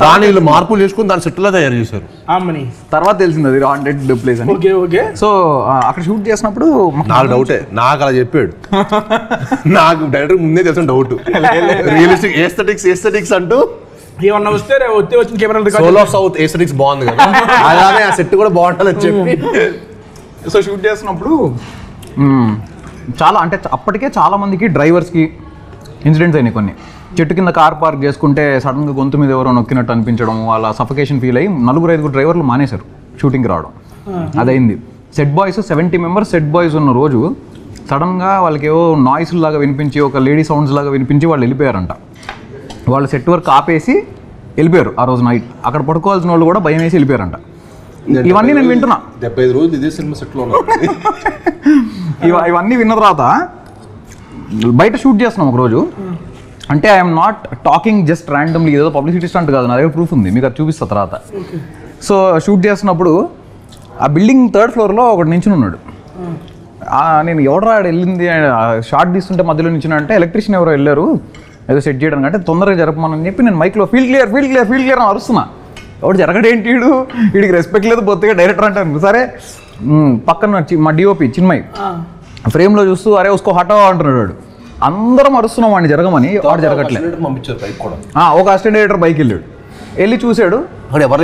దాని మార్పులు చేసుకుని దాని సెట్ లా తయారు చేశారు. తర్వాత తెలిసింది అది హాంటెడ్ ప్లేస్ అని. సో అక్కడ షూట్ చేసినప్పుడు నాకు డౌటే, నాకు అలా చెప్పాడు. నాకు డైరెక్టర్ ముందే తెలిసిన డౌట్. రియలిస్టిక్ ఏస్థెటిక్స్ అంటూ ఏమన్నా వస్తే వచ్చిన camera soul of south aesthetics బాగుంది కదా, అలానే ఆ సెట్ కూడా బాగుంటుందని చెప్పి. సో షూట్ చేస్తున్నప్పుడు చాలా అంటే అప్పటికే చాలా మందికి డ్రైవర్స్కి ఇన్సిడెంట్స్ అయినాయి. కొన్ని చెట్టు కింద కార్ పార్క్ చేసుకుంటే సడన్గా గొంతు మీద ఎవరో నొక్కినట్టు అనిపించడం, వాళ్ళ సఫకేషన్ ఫీల్ అయ్యి 4-5 డ్రైవర్లు మానేశారు షూటింగ్కి రావడం. అదైంది. Set boys 70 members set boys ఉన్న రోజు సడన్గా వాళ్ళకి ఏవో నాయిస్ లాగా వినిపించి, ఒక లేడీ సౌండ్స్ లాగా వినిపించి వాళ్ళు వెళ్ళిపోయారంట. వాళ్ళు సెట్ వర్క్ ఆపేసి వెళ్ళిపోయారు. ఆ రోజు నైట్ అక్కడ పడుకోవాల్సిన వాళ్ళు కూడా భయం వేసి వెళ్ళిపోయారంట. ఇవన్నీ నేను వింటున్నా. 75 రోజులు ఇదే సినిమా సెట్లో ఇవన్నీ విన్న తర్వాత బయట షూట్ చేస్తున్నాం ఒకరోజు. అంటే I'm not talking just randomly, ఏదో పబ్లిసిటీ స్టంట్ కాదు, నా దగ్గర ప్రూఫ్ ఉంది, మీకు అది చూపిస్తా తర్వాత. సో షూట్ చేస్తున్నప్పుడు ఆ బిల్డింగ్ 3rd ఫ్లోర్లో ఒకటి నించుని ఉన్నాడు. నేను ఎవడరా వెళ్ళింది షార్ట్ తీస్తుంటే మధ్యలో నించున్నా అంటే ఎలక్ట్రీషియన్ ఎవరో వెళ్ళారు ఏదో సెట్ చేయడానికి, అంటే తొందరగా జరపమని చెప్పి నేను మైక్లో ఫీల్డ్ క్లియర్ అని అరుస్తున్నా. ఎవడు జరగడేంటి, వీడికి రెస్పెక్ట్ లేదు పోతే డైరెక్టర్ అంటాను. సరే పక్కన మా డిఓపి చిన్మయ్ ఫ్రేమ్లో చూస్తూ అరే ఉసుకో హటో అంటున్నాడు వాడు. అందరం అరుస్తున్నాం వాడిని జరగమని, వాడు జరగట్లేదు. ఒక అసిస్టెంట్ డైరెక్టర్ బైక్ వెళ్ళి చూశాడు, అక్కడ ఎవరు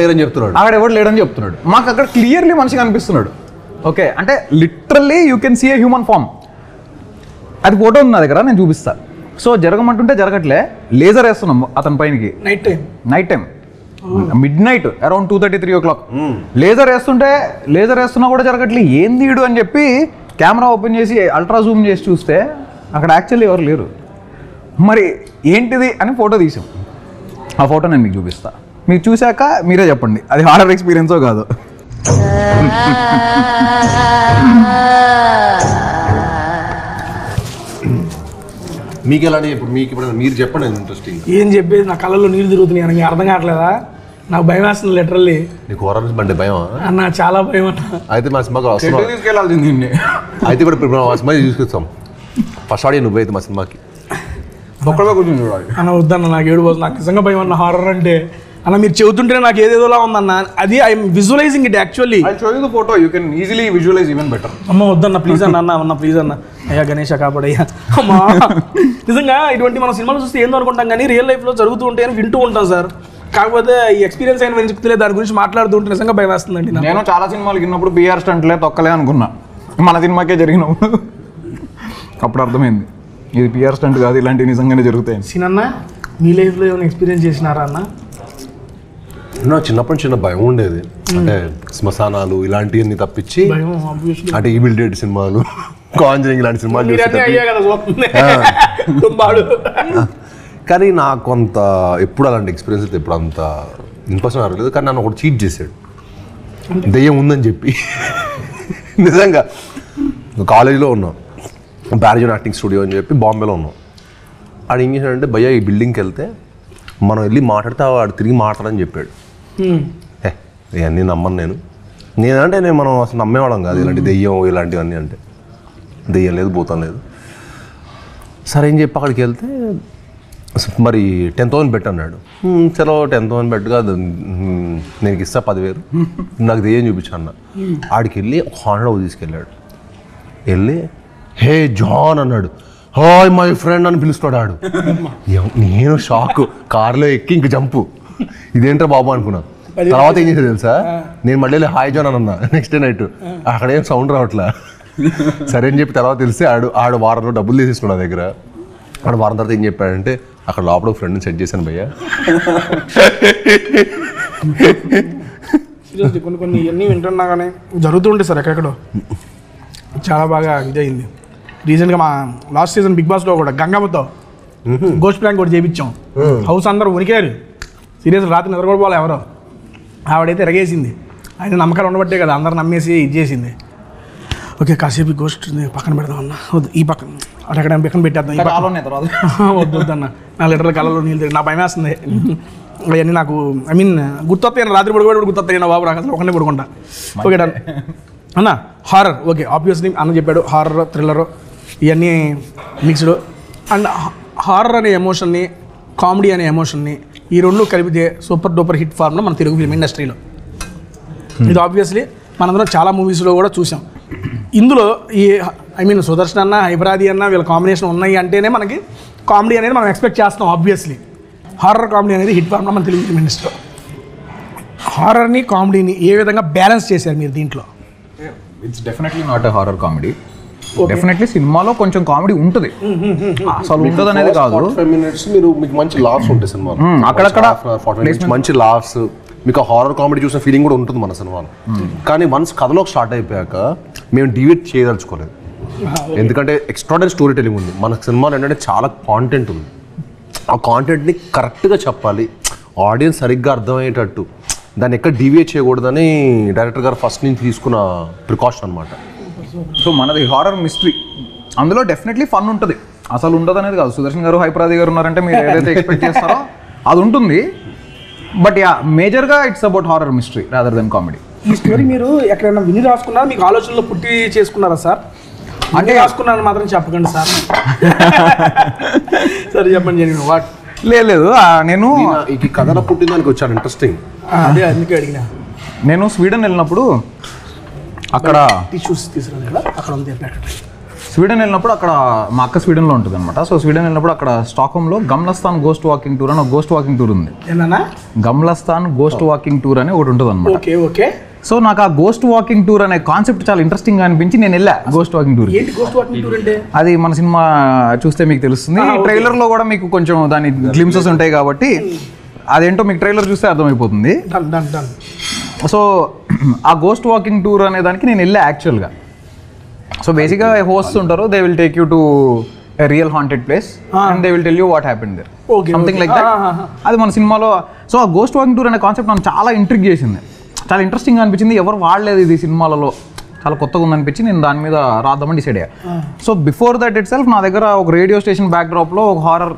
లేడని చెప్తున్నాడు. మాకు అక్కడ క్లియర్లీ మనిషి కనిపిస్తున్నాడు. ఓకే, అంటే literally you can see a human form. అది ఫోటో ఉంది నా దగ్గర, నేను చూపిస్తా. సో జరగమంటుంటే జరగట్లే, లేజర్ వేస్తున్నాం అతని పైనకి night time mid night around 2:30-3 o'clock. Laser వేస్తున్నా కూడా జరగట్లేదు. ఏంది వీడు అని చెప్పి కెమెరా ఓపెన్ చేసి అల్ట్రా జూమ్ చేసి చూస్తే అక్కడ యాక్చువల్లీ ఎవరు లేరు. మరి ఏంటిది అని ఫోటో తీసాం. ఆ ఫోటో నేను మీకు చూపిస్తా. మీరు చూశాక మీరే చెప్పండి అది హారర్ ఎక్స్పీరియన్సో కాదు. మీకు ఎలా ఇప్పుడు మీరు చెప్పండి. ఇంట్రెస్టింగ్ ఏం చెప్పేది, నా కళ్ళల్లో నీళ్ళు తిరుగుతున్నాయి అని అర్థం కావట్లేదా? నాకు భయం వేస్తుంది లిటరల్లీ. నీకు హొరర్ అంటే భయం అన్న? చాలా భయం అన్న. అయితే మా సినిమాకి తీసుకెళ్ళాల్సింది. అయితే ఇప్పుడు మా సినిమా తీసుకొస్తాం. ఫస్ట్ ఆడి నువ్వైతే మా సినిమాకి ఒక్కడే కూర్చొని చూడాలి అన్న. వద్దన్న, నాకు ఏడు పోతుంది. నాకు నిజంగా భయం అన్న హారర్ అంటే. అన్న మీరు చెబుతుంటే నాకు ఏదేదోలా ఉందన్న. అది I'm visualizing it actually. Photo you can easily visualize even better. అమ్మ వద్దన్న ప్లీజ్ అన్న ప్లీజ్ అన్న. అయ్యా గణేష కాపాడయ్యా. అమ్మా నిజంగా ఇటువంటి మన సినిమాలు చూస్తే ఏందో అనుకుంటాం కానీ రియల్ లైఫ్లో జరుగుతూ ఉంటాయని వింటూ ఉంటాం సార్. కాకపోతే ఈ ఎక్స్పీరియన్స్ అయిన వెంచుకులే దాని గురించి మాట్లాడుతూ ఉంటే నిజంగా భయం వేస్తుందండి. నేను చాలా సినిమాలు విన్నప్పుడు పిఆర్ స్టంట్లే తొక్కలే అనుకున్నా. మన సినిమాకే జరిగినప్పుడు అప్పుడు అర్థమైంది ఇది పిఆర్ స్టంట్ కాదు, ఇలాంటివి నిజంగానే జరుగుతాయి. సినన్న మీ లైఫ్లో ఏమైనా ఎక్స్పీరియన్స్ చేసినారా అన్న? చిన్నప్పటి చిన్న భయం ఉండేది. అంటే శ్మశానాలు ఇలాంటివన్నీ తప్పించి, అంటే ఈవిల్ డెడ్ సినిమాలు, కాంజరింగ్ ఇలాంటి సినిమాలు కానీ నాకు కొంత ఎప్పుడు అలాంటి ఎక్స్పీరియన్స్ అయితే ఎప్పుడు అంత ఇంప్రెషన్ అవ్వలేదు. కానీ నన్ను ఒకటి చీట్ చేశాడు, దెయ్యం ఉందని చెప్పి. నిజంగా కాలేజీలో ఉన్నాం, బ్యారిజన్ యాక్టింగ్ స్టూడియో అని చెప్పి బాంబేలో ఉన్నాం. ఆడు ఏం చేశాడంటే భయ్య ఈ బిల్డింగ్కి వెళ్తే మనం వెళ్ళి మాట్లాడితే వాడు తిరిగి మాట్లాడని చెప్పాడు. ఇవన్నీ నమ్మను నేను, నేను మనం అసలు నమ్మేవాళ్ళం కాదు ఇలాంటి దెయ్యం ఇలాంటివన్నీ. అంటే దెయ్యం లేదు, భూతం లేదు. సరే అని చెప్పి అక్కడికి వెళ్తే మరి 10,000 బెట్ అన్నాడు. చలో 10,000 బెట్ కాదు, నేను ఇస్తా 10,000, నాకు దెయ్యం చూపించా అన్న. ఆడికి వెళ్ళి ఒక హాండా తీసుకెళ్ళాడు. వెళ్ళి హే జాన్ అన్నాడు. హాయ్ మై ఫ్రెండ్ అని పిలుస్తాడు ఆడు. నేను షాక్, కార్లో ఎక్కి ఇంక జంపు, ఇదేంట్రా బాబు అనుకున్నా. తర్వాత ఏం చేసేది తెలుసా, నేను మళ్ళీ హాయ్ జాన్ అని అన్నా నెక్స్ట్ డే నైట్. అక్కడేం సౌండ్ రావట్లా. సరే అని చెప్పి తర్వాత తెలిసి ఆడు వారంలో డబ్బులు తీసేసుకున్నా దగ్గర. ఆడు వారం తర్వాత ఏం చెప్పాడంటే, అక్కడ లోపల ఫ్రెండ్ని సెట్ చేశాను భయ్యా. కొన్ని ఇవన్నీ వింటున్నా కానీ జరుగుతుంటే సార్ ఎక్కడెక్కడో చాలా బాగా ఇదయింది. రీసెంట్గా మా లాస్ట్ సీజన్ బిగ్ బాస్లో కూడా గంగమ్మతో గోస్ట్ ప్లాంక్ కూడా చేయించాం. హౌస్ అందరూ ఉనికారు, సీరియస్ రాత్రి నిద్రపోవాలి ఎవరో. ఆవిడైతే ఎరగేసింది. ఆయన నమ్మకాలు ఉండబట్టే కదా అందరు నమ్మేసి ఇది చేసింది. ఓకే కాసేపు గోస్ట్ పక్కన పెడదామన్నా, వద్దు ఈ పక్కన అక్కడ పక్కన పెట్టేద్దాం, ఈ పక్కన వద్దు వద్దన్న. నా లీటర్ల కళ్ళలో నీళ్ళు తిరిగి నా భయం వేస్తుంది. అవన్నీ నాకు గుర్తొస్తాయి, రాత్రి పడుకోవడం గుర్తొస్తాయి నా బాబు, నాకు అసలు ఒకనే పడుకుంటా. ఓకే డన్ అన్న. హారర్ ఓకే ఆబ్వియస్లీ అన్న చెప్పాడు, హారర్ థ్రిల్లర్ ఇవన్నీ మిక్స్డ్. అండ్ హారర్ అనే ఎమోషన్ని, కామెడీ అనే ఎమోషన్ని ఈ రెండు కలిపితే సూపర్ డూపర్ హిట్ ఫార్మ్లో మన తెలుగు ఫిల్మ్ ఇండస్ట్రీలో. ఇది ఆబ్వియస్లీ మనందరం చాలా మూవీస్లో కూడా చూసాం. ఇందులో ఈ సుదర్శన్ అన్న, హైపరాది అన్న వీళ్ళ కాంబినేషన్ ఉన్నాయి అంటేనే మనకి కామెడీ అనేది మనం ఎక్స్పెక్ట్ చేస్తాం. ఆబ్వియస్లీ హారర్ కామెడీ అనేది హిట్ ఫార్మ్లో మన తెలుగు ఫిల్మ్ ఇండస్ట్రీలో. హారర్ని కామెడీని ఏ విధంగా బ్యాలెన్స్ చేశారు మీరు దీంట్లో? It's definitely not a horror comedy. Definitely సినిమాలో కొంచెం కామెడీ ఉంటుంది, అసలు ఉంటుంది అనేది కాదు. 45 minutes మీకు మంచి లాఫ్స్ ఉంటాయి సినిమాలో, అక్కడక్కడ 40 minutes మంచి లాఫ్స్, మీకు హారర్ కామెడీ చూసిన ఫీలింగ్ కూడా ఉంటుంది మన సినిమాలో. కానీ వన్స్ కథలోకి స్టార్ట్ అయిపోయాక మేము డివేట్ చేయదలుచుకోలేదు, ఎందుకంటే ఎక్స్ట్రాడనరీ స్టోరీ టెలింగ్ ఉంది మన సినిమాలో. ఏంటంటే చాలా కాంటెంట్ ఉంది, ఆ కాంటెంట్ని కరెక్ట్గా చెప్పాలి, ఆడియన్స్ సరిగ్గా అర్థమయ్యేటట్టు, దాన్ని ఎక్కడ డివియేట్ చేయకూడదని డైరెక్టర్ గారు ఫస్ట్ నుంచి తీసుకున్న ప్రికాషన్ అనమాట. సో మనది హారర్ మిస్టరీ, అందులో డెఫినెట్లీ ఫన్ ఉంటుంది, అసలు ఉండదు అనేది కాదు. సుదర్శన్ గారు, హైపరాది గారు ఉన్నారంటే మీరు ఏదైతే ఎక్స్పెక్ట్ చేస్తారో అది ఉంటుంది. బట్ యా మేజర్గా it's about horror mystery rather than comedy. ఈ స్టోరీ మీరు ఎక్కడైనా విని రాసుకున్నారా, మీకు ఆలోచనలో పుట్టి చేసుకున్నారా సార్? అంటే రాసుకున్నాను మాత్రం చెప్పకండి సార్. సరే చెప్పండి. వాట్ లేదు నేను ఈ కథలో పుట్టిందానికి వచ్చాను ఇంట్రెస్టింగ్. అదే అందుకే అడిగినా. నేను స్వీడన్ వెళ్ళినప్పుడు అక్కడ టిష్యూస్ తీసుకురాను కదా, అక్కడ ఉంది ప్యాకెట్. స్వీడన్ వెళ్ళినప్పుడు అక్కడ మా అక్క స్వీడన్లో ఉంటుంది అనమాట. సో స్వీడన్ వెళ్ళినప్పుడు అక్కడ స్టాక్హోమ్లో గమ్లస్థాన్ గోస్ట్ వాకింగ్ టూర్ అని ఒక గోస్ట్ వాకింగ్ టూర్ ఉంది. గమ్లస్థాన్ గోస్ట్ వాకింగ్ టూర్ అని ఒకటి ఉంటుంది అనమాట. Okay okay. సో నాకు ఆ గోస్ట్ వాకింగ్ టూర్ అనే కాన్సెప్ట్ చాలా ఇంట్రెస్టింగ్ అనిపించి నేను వెళ్ళా గోస్ట్ వాకింగ్ టూర్. ఏంటి గోస్ట్ వాకింగ్ టూర్ అంటే? అది మన సినిమా చూస్తే మీకు తెలుస్తుంది, ట్రైలర్ లో కూడా మీకు కొంచెం దాని గ్లిమ్సెస్ ఉంటాయి కాబట్టి అదేంటో మీకు ట్రైలర్ చూస్తే అర్థమైపోతుంది. సో ఆ గోస్ట్ వాకింగ్ టూర్ అనే దానికి నేను వెళ్ళా యాక్చువల్గా. సో బేసిక్గా హోస్ట్ ఉంటారు, they will take you to a real haunted place and they will tell you what happened there, something like that. అది మన సినిమాలో. సో ఆ గోస్ట్ వాకింగ్ టూర్ అనే కాన్సెప్ట్ నాకు చాలా ఇంట్రిగ్ చేసింది, చాలా ఇంట్రెస్టింగ్ అనిపించింది. ఎవరు వాడలేదు ఇది సినిమాలలో, చాలా కొత్తగా ఉందనిపించి నేను దాని మీద రాద్దామని డిసైడ్ అయ్యా. So before that it self నా దగ్గర ఒక రేడియో స్టేషన్ బ్యాక్డ్రాప్లో ఒక హారర్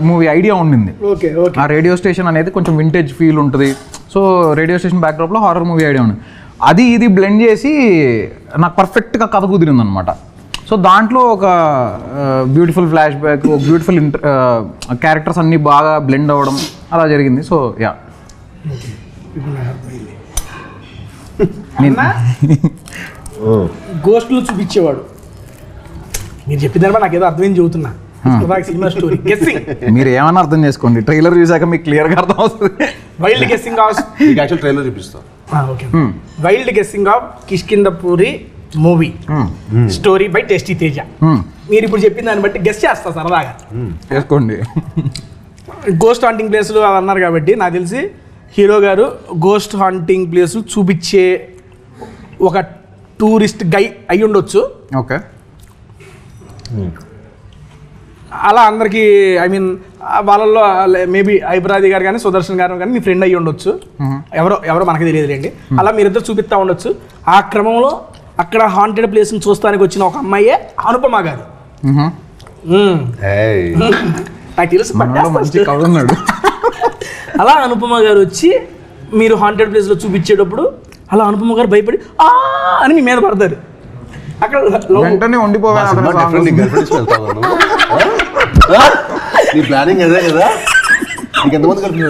మూవీ ఐడియా ఉండింది. ఆ రేడియో స్టేషన్ అనేది కొంచెం వింటేజ్ ఫీల్ ఉంటుంది. సో రేడియో స్టేషన్ బ్యాక్డ్రాప్లో హారర్ మూవీ ఐడియా ఉంది. అది ఇది బ్లెండ్ చేసి నాకు పర్ఫెక్ట్గా కథ కుదిరింది అనమాట. సో దాంట్లో ఒక beautiful flashback, beautiful characters అన్నీ బాగా బ్లెండ్ అవ్వడం అలా జరిగింది. సో యా గోస్ట్లు చూపించేవాడు. మీరు చెప్పిన తర్వాత నాకు ఏదో అర్థమైంది చెబుతున్నా. సినిమా స్టోరీ గెస్సింగ్ మీరు ఏమన్నా అర్థం చేసుకోండి, ట్రైలర్ చూసాక మీకు క్లియర్గా అర్థం అవుతుంది. వైల్డ్ గెస్సింగ్ ఆఫ్ ట్రైలర్ చూపిస్తాం. Okay. Wild guessing of Kishkindhapuri movie story by tasty Teja. మీరు ఇప్పుడు చెప్పిన దాన్ని బట్టి గెస్ చేస్తా సరదాగా చేసుకోండి. గోస్ట్ హాంటింగ్ ప్లేస్లు అవి అన్నారు కాబట్టి నాకు తెలిసి హీరో గారు గోస్ట్ హాంటింగ్ ప్లేస్ చూపించే ఒక టూరిస్ట్ గై అయి ఉండొచ్చు. ఓకే. అలా అందరికీ వాళ్ళల్లో మేబీ హైపరాది గారు కానీ సుదర్శన్ గారు కానీ మీ ఫ్రెండ్ అయ్యి ఉండొచ్చు. ఎవరో మనకి తెలియదులేండి. అలా మీరిద్దరు చూపిస్తూ ఉండొచ్చు. ఆ క్రమంలో అక్కడ హాంటెడ్ ప్లేస్ని చూస్తానికి వచ్చిన ఒక అమ్మాయే అనుపమ గారు. నాకు తెలుసు. అలా అనుపమ గారు వచ్చి మీరు హాంటెడ్ ప్లేస్లో చూపించేటప్పుడు అలా అనుపమ గారు భయపడి ఆ అని మీ మీద పడతారు. అక్కడ వెంటనే నీ ప్లానింగ్ అదే కదా. ఇంకెంతమంది కలిపి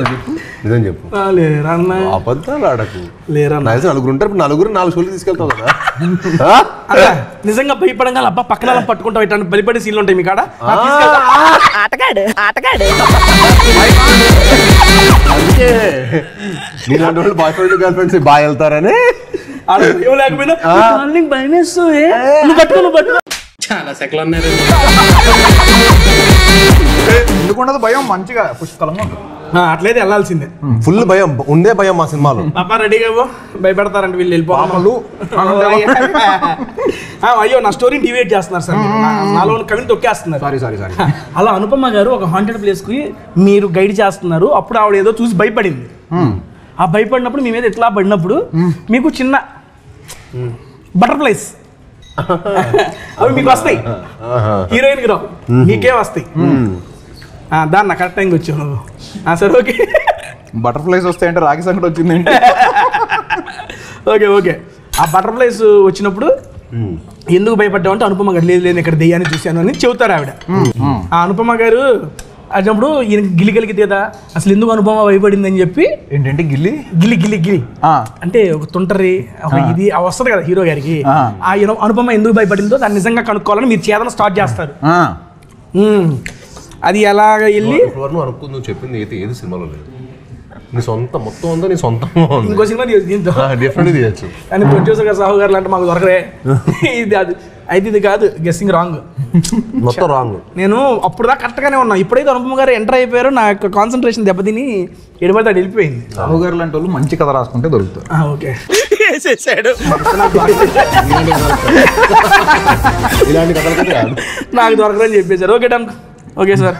నిజం చెప్పు. లేరా అన్న, అబద్ధాలు ఆడకు. లేరా నలుగురు ఉంటారు, నలుగురు 4 షోలు తీసుకెళ్తావు కదా. నిజంగా భయపడంగా అబ్బా పక్కన పట్టుకుంటావు ఇట్లా భయపడే సీన్లు ఉంటాయి మీ కాడ. ఆటగాడు ఆటగాడు అందుకే నీలాంటి వాళ్ళు బాయ్ ఫ్రెండ్ గర్ల్ ఫ్రెండ్స్ బాగా వెళ్తారని లేకపోయినా భయం వేస్తుంది. చాలా సెకలు అన్నారు. ఎందుకుండదు భయం, మంచిగా పుష్కలంగా ఉంటుంది. అట్లయితే వెళ్ళాల్సిందే. ఫుల్ భయం ఉండే భయం మా సినిమాలో. పాప రెడీగా భయపెడతారంటే వీళ్ళు వెళ్ళిపోవాలి. అయ్యో నా స్టోరీని డివేట్ చేస్తున్నారు సార్, నాలో కవిని తొక్కేస్తున్నారు. సారీ అలా అనుపమ గారు ఒక హాంటెడ్ ప్లేస్ కి మీరు గైడ్ చేస్తున్నారు. అప్పుడు ఆవిడ ఏదో చూసి భయపడింది. ఆ భయపడినప్పుడు మీ మీద ఎట్లా పడినప్పుడు మీకు చిన్న బటర్ఫ్లైస్ అవి మీకు వస్తాయి, హీరోయిన్కి రావు, మీకే వస్తాయి. దాన్ని కరెక్ట్ టైంకి వచ్చావు నువ్వు. సరే ఓకే, బటర్ఫ్లైస్ వస్తాయంటే రాగి సంకట వచ్చిందంటే ఓకే. ఆ బటర్ఫ్లైస్ వచ్చినప్పుడు ఎందుకు భయపడ్డావు అంటే అనుపమ గారు లేదు ఇక్కడ దెయ్యాన్ని చూశాను అని చెబుతారు ఆవిడ. ఆ అనుపమ గారు అప్పుడు ఈయన గిలిగలిగితేదా అసలు ఎందుకు అనుపమ భయపడింది అని చెప్పి ఏంటంటే గిల్లి అంటే ఒక తుంటరి ఒక ఇది వస్తుంది కదా హీరో గారికి. ఆ అనుపమ ఎందుకు భయపడిందో దాన్ని నిజంగా కనుక్కోవాలని మీరు చేతన స్టార్ట్ చేస్తారు. అది ఎలాగ వెళ్ళి అనుకుంది చెప్పింది అయితే ఏది సినిమాలో లేదు. నీ సొంత మొత్తం ఉందో నీ సొంతం ఇంకో సినిమా దీంతో డిఫరెంట్ తీయచ్చు. కానీ ప్రొడ్యూసర్ గారు సాహు గారు అంటే మాకు దొరకరే ఇది అది అయితే ఇది కాదు, గెస్సింగ్ రాంగ్, మొత్తం రాంగ్. నేను అప్పుడు దాకా కరెక్ట్గానే ఉన్నా. ఇప్పుడైతే అనుపమ గారు ఎంటర్ అయిపోయారు, నా యొక్క కాన్సన్ట్రేషన్ దెబ్బతిని ఎడిపోతే అది వెళ్ళిపోయింది. సాహు గారు లాంటి వాళ్ళు మంచి కథ రాసుకుంటే దొరుకుతారు. ఓకే ఇలాంటి కథలకైతే నాకు దొరకదని చెప్పేశారు. Okay done. ఓకే సార్,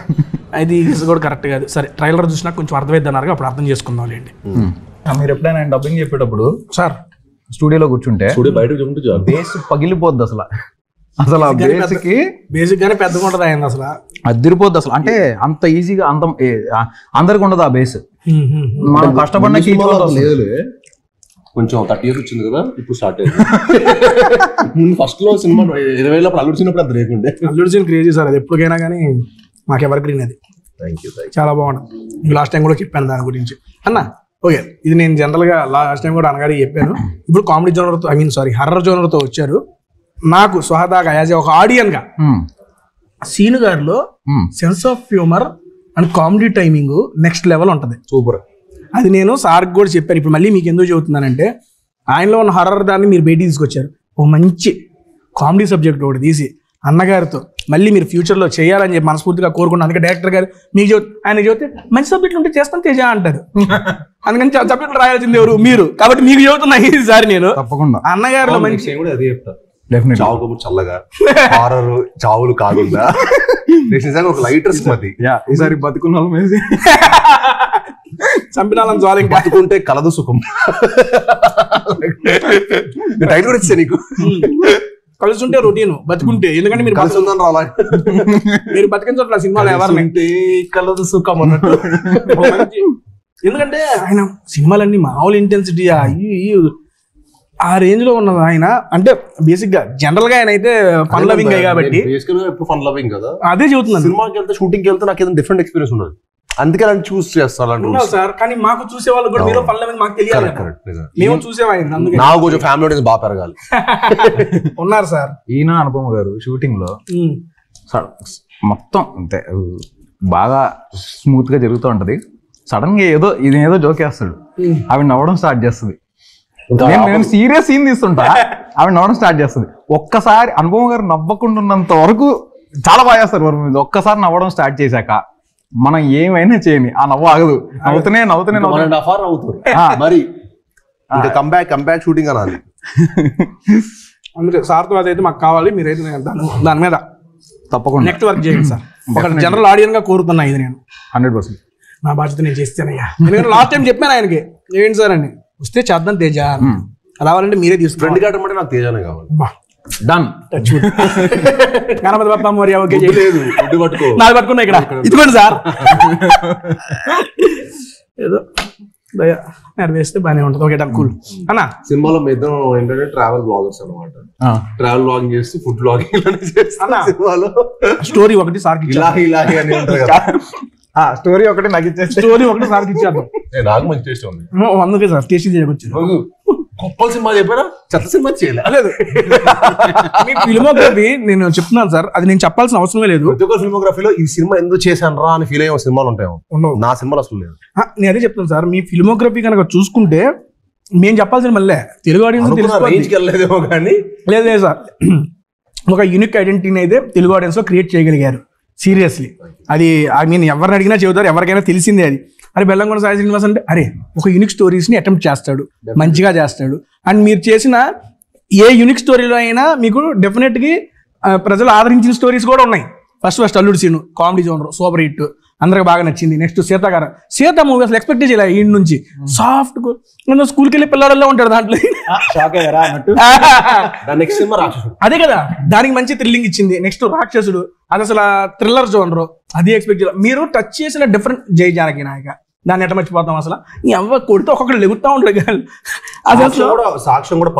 అది కూడా కరెక్ట్ కాదు. సరే ట్రైలర్ చూసినా కొంచెం అర్థమైద్ది అన్నారు, అప్పుడు అర్థం చేసుకుందాం లేండి. మీరు ఎప్పుడైనా డబ్బింగ్ చెప్పేటప్పుడు సార్ స్టూడియోలో కూర్చుంటే బయట బేస్ పగిలిపోద్ది. అసలు ఆ బేసిక్ గానే పెద్దగా ఉంటుంది ఆయన, అసలు అదిరిపోద్ది అసలు. అంటే అంత ఈజీగా అందరికి ఉండదు ఆ బేస్. మనం కష్టపడిన కొంచెం 30 years వచ్చింది కదా, ఇప్పుడు స్టార్ట్ అయింది. ఫస్ట్ లో సినిమా 20 అప్పుడు అల్లుడు చిన్నప్పుడు అంత లేకుండే. అల్లుడు సీన్ క్రేజీ సార్, అది ఎప్పటికైనా కానీ మాకు ఎవరి గ్రీన్ అది. Thank you. చాలా బాగుంటుంది. లాస్ట్ టైం కూడా చెప్పాను దాని గురించి అన్న. ఓకే, ఇది నేను జనరల్గా లాస్ట్ టైం కూడా అనగానే చెప్పాను. ఇప్పుడు కామెడీ జోనర్తో హర్రర్ జోనర్తో వచ్చారు. నాకు స్వహదాగా యాజ్ ఒక ఆడియన్గా సీను గారిలో sense of humour and comedy timing next level ఉంటుంది. సూపర్. అది నేను సార్కి కూడా చెప్పాను. ఇప్పుడు మళ్ళీ మీకు ఎందుకు చెబుతున్నానంటే ఆయనలో ఉన్న హర్రర్ దాన్ని మీరు బయటికి తీసుకొచ్చారు. ఓ మంచి కామెడీ సబ్జెక్ట్ ఒకటి తీసి అన్నగారితో మళ్ళీ మీరు ఫ్యూచర్లో చేయాలని చెప్పి మనస్ఫూర్తిగా కోరుకుంటున్నాను. అందుకే డైరెక్టర్ గారు మీకు ఆయన చెబితే మంచి సబ్జెక్టులు ఉంటే చేస్తాను తేజ అంటారు. అందుకని సబ్జెక్టులు రాయాల్సింది ఎవరు మీరు, కాబట్టి మీకు చెబుతున్నా ఈసారి నేను తప్పకుండా అన్నగారిలో మంచి అదే చెప్తా. చావు కబుర్ చల్లగా, హారర్ చావులు కాకుండా నిజంగా ఒక లైటర్ మది. ఈసారి బతుకున్న చంపినాలని చాలు, ఇంకా బతుకుంటే కలదు సుఖం. టైటిల్ కూడా ఇచ్చా నీకు. కలుసుంటే రొటీన్, బతుకుంటే ఎందుకంటే మీరు కలిసి ఉందని రాలా, మీరు బతికించట్ల సినిమాలో ఎవరిని కలదు సుఖం అన్నట్టు. ఎందుకంటే ఆయన సినిమాలన్నీ మామూలు ఇంటెన్సిటీ ఆ రేంజ్ లో ఉన్నది ఆయన. అంటే బేసిక్ గా జనరల్ గా ఆయన అయితే ఫన్ లవింగ్ కాబట్టి ఎప్పుడు ఫన్ లవింగ్ కదా, అదే చెబుతున్నాను. సినిమాకి వెళ్తే షూటింగ్ వెళ్తే నాకు ఏదైనా డిఫరెంట్ ఎక్స్పీరియన్స్ ఉండదు, అందుకే నన్ను చూస్ చేస్తాను సార్. కానీ మాకు చూసే వాళ్ళు కూడా మీరు ఫన్ లవింగ్ మాకు తెలియాలి, మేము చూసేవాళ్ళు. అందుకే నాకు కొంచెం ఫ్యామిలీ ఆడియన్స్ బాగా పెరగాలి. ఉన్నారు సార్. ఈయన అనుపమ గారు షూటింగ్ లో మొత్తం అంతే బాగా స్మూత్ గా జరుగుతూ ఉంటది. సడన్ గా ఏదో జోక్ వేస్తాడు, ఆవిడ నవ్వడం స్టార్ట్ చేస్తుంది. నేను సీరియస్ సీన్ తీస్తుంటా, ఆవిడ నవ్వడం స్టార్ట్ చేస్తుంది. ఒక్కసారి అనుపమ గారు నవ్వకుండా ఉన్నంత వరకు చాలా బాగా చేస్తారు వరకు మీద. ఒక్కసారి నవ్వడం స్టార్ట్ చేశాక మనం ఏమైనా చేయని ఆ నవ్వు ఆగదు. నవ్వుతూనే మరి కంబ్యాక్ షూటింగ్ అనాలి. అందుకే సార్తో అదైతే మాకు కావాలి, మీరైతే దాని మీద తప్పకుండా నెక్స్ట్ వర్క్ చేయండి సార్. ఒక జనరల్ ఆడియన్ గా కోరుతున్నా ఇది నేను 100%. నా బాధ్యత నేను చేస్తానయ్యా. ఎందుకంటే లాస్ట్ టైం చెప్పాను ఆయనకి ఏంటి సార్ అని, వస్తే చేద్దాం తేజ, రావాలంటే మీరే తీసుకుంటే నాకు తేజానే కావాలి. డన్. గణపతి బాప్ప మోరియా ఓకే లేదు, నాది పట్టుకున్నా ఇక్కడ ఇదిగోండి సార్. ఏదో అది వేస్తే బాగానే ఉంటుంది. ఓకే డన్, కూల్ అన్న. సినిమాలో మీ ఇద్దరం ఏంటంటే ట్రావెల్ బ్లాగర్స్ అనమాట. ట్రావెల్ బ్లాగింగ్ చేస్తూ ఫుడ్ బ్లాగింగ్ అన్న. సినిమాలో స్టోరీ ఒకటి సార్కి ఇలాహి ఇలాహి అని ఉంటుంది కదా. స్టోరీ ఒకటి నాకు ఇచ్చేస్తే స్టోరీ ఒకటి సార్కి ఇచ్చేద్దాం. నాకు మంచి టేస్ట్ ఉంది. అందుకే సార్ టేస్ట్ చేయకొచ్చాను. గొప్ప సినిమా చెప్పారా, చెత్త సినిమా చేయలేదు. మీ ఫిల్మోగ్రఫీ నేను చెప్తున్నాను సార్, అది నేను చెప్పాల్సిన అవసరమే లేదు. ప్రతి ఒక్క ఫిల్మోగ్రఫీలో ఈ సినిమా ఎందుకు చేశాను రా అని ఫీల్ అయ్యే సినిమాలు ఉంటాయి. నా సినిమాలు అసలు లేదు. నేను అదే చెప్తాను సార్, మీ ఫిల్మోగ్రఫీ కనుక చూసుకుంటే మేము చెప్పాల్సిన మళ్ళీ తెలుగు ఆడియన్స్ వెళ్ళలేదేమో కానీ లేదు లేదు సార్, ఒక యూనిక్ ఐడెంటిటీని అయితే తెలుగు ఆడియన్స్ లో క్రియేట్ చేయగలిగారు. సీరియస్లీ అది ఐ మీన్ ఎవరిని అడిగినా చెబుతారు, ఎవరికైనా తెలిసిందే అది. అరే బెల్లంకొండ సాయి శ్రీనివాస్ అంటే అరే ఒక యూనిక్ స్టోరీస్ని అటెంప్ట్ చేస్తాడు, మంచిగా చేస్తాడు. అండ్ మీరు చేసిన ఏ యూనిక్ స్టోరీలో అయినా మీకు డెఫినెట్గా ప్రజలు ఆదరించిన స్టోరీస్ కూడా ఉన్నాయి. First Alludu Seenu comedy genre super hit, అందరికి బాగా నచ్చింది. నెక్స్ట్ సీత గారు, సీత మూవీ అసలు ఎక్స్పెక్ట్ చేయలే ఈ నుంచి. సాఫ్ట్ స్కూల్కి వెళ్ళి పిల్లల్లో ఉంటాడు దాంట్లో. అదే కదా, దానికి మంచి థ్రిల్లింగ్ ఇచ్చింది. నెక్స్ట్ రాక్షసుడు, అది అసలు థ్రిల్లర్ జోనర్, అది ఎక్స్పెక్ట్ చేయాలి. మీరు టచ్ చేసిన డిఫరెంట్ జై జానకి నాయక, దాన్ని ఎట్లా మర్చిపోతాం అసలు. ఎవ్వ కొడితే ఒక్కొక్కరు లెగుతా ఉంటాడు. సాక్ష్యం కూడా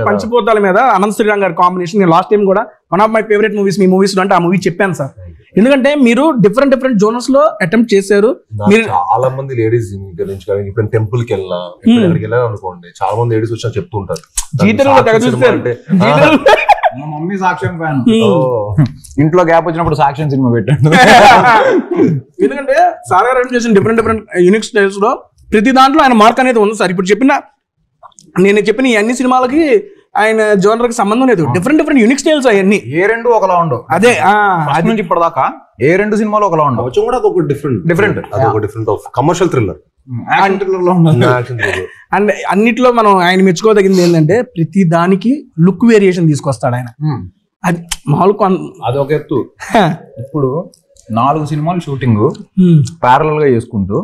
పంచిపోతాల మీద అనంత శ్రీరామ్ గారి కాంబినేషన్. నేను లాస్ట్ టైం కూడా one of my favourite movies me movies అంటే ఆ మూవీ చెప్పాను సార్. ఎందుకంటే మీరు డిఫరెంట్ జోనర్స్ లో అటెంప్ట్ చేశారు. మీరు చాలా మంది లేడీస్ గురించి కానీ ఇప్పుడు టెంపుల్ కి వెళ్ళినా ఎక్కడికి వెళ్ళాలి అనుకోండి, చాలా మంది లేడీస్ వచ్చి చెప్తుంటారు మా మమ్మీ సాక్ష్యం ఫ్యాన్, ఇంట్లో గ్యాప్ వచ్చినప్పుడు సాక్ష్యం సినిమా పెట్టాడు. ఎందుకంటే సార్ గారు చేసిన డిఫరెంట్ యూనిక్ స్టైల్స్ లో ప్రతి దాంట్లో ఆయన మార్క్ అనేది ఉంది సార్. ఇప్పుడు నేను చెప్పిన ఈ అన్ని సినిమాలకి ఆయన జోనర్ కి సంబంధం లేదు. డిఫరెంట్ యూనిక్ స్టైల్స్ అవన్నీ. ఏ రెండు ఒకలా ఉండవు. అదే అది నుంచి ఇప్పటిదాకా ఏ రెండు సినిమాలు ఒకలా ఉండవు. కూడా ఒక different of commercial thriller and అన్నిట్లో మనం ఆయన మెచ్చుకోదగింది ఏంటంటే ప్రతి దానికి లుక్ వేరియేషన్ తీసుకొస్తాడు ఆయన. అది మామూలు అది ఒక ఎత్తు. ఇప్పుడు 4 సినిమాలు షూటింగ్ ప్యారలల్ గా చేసుకుంటూ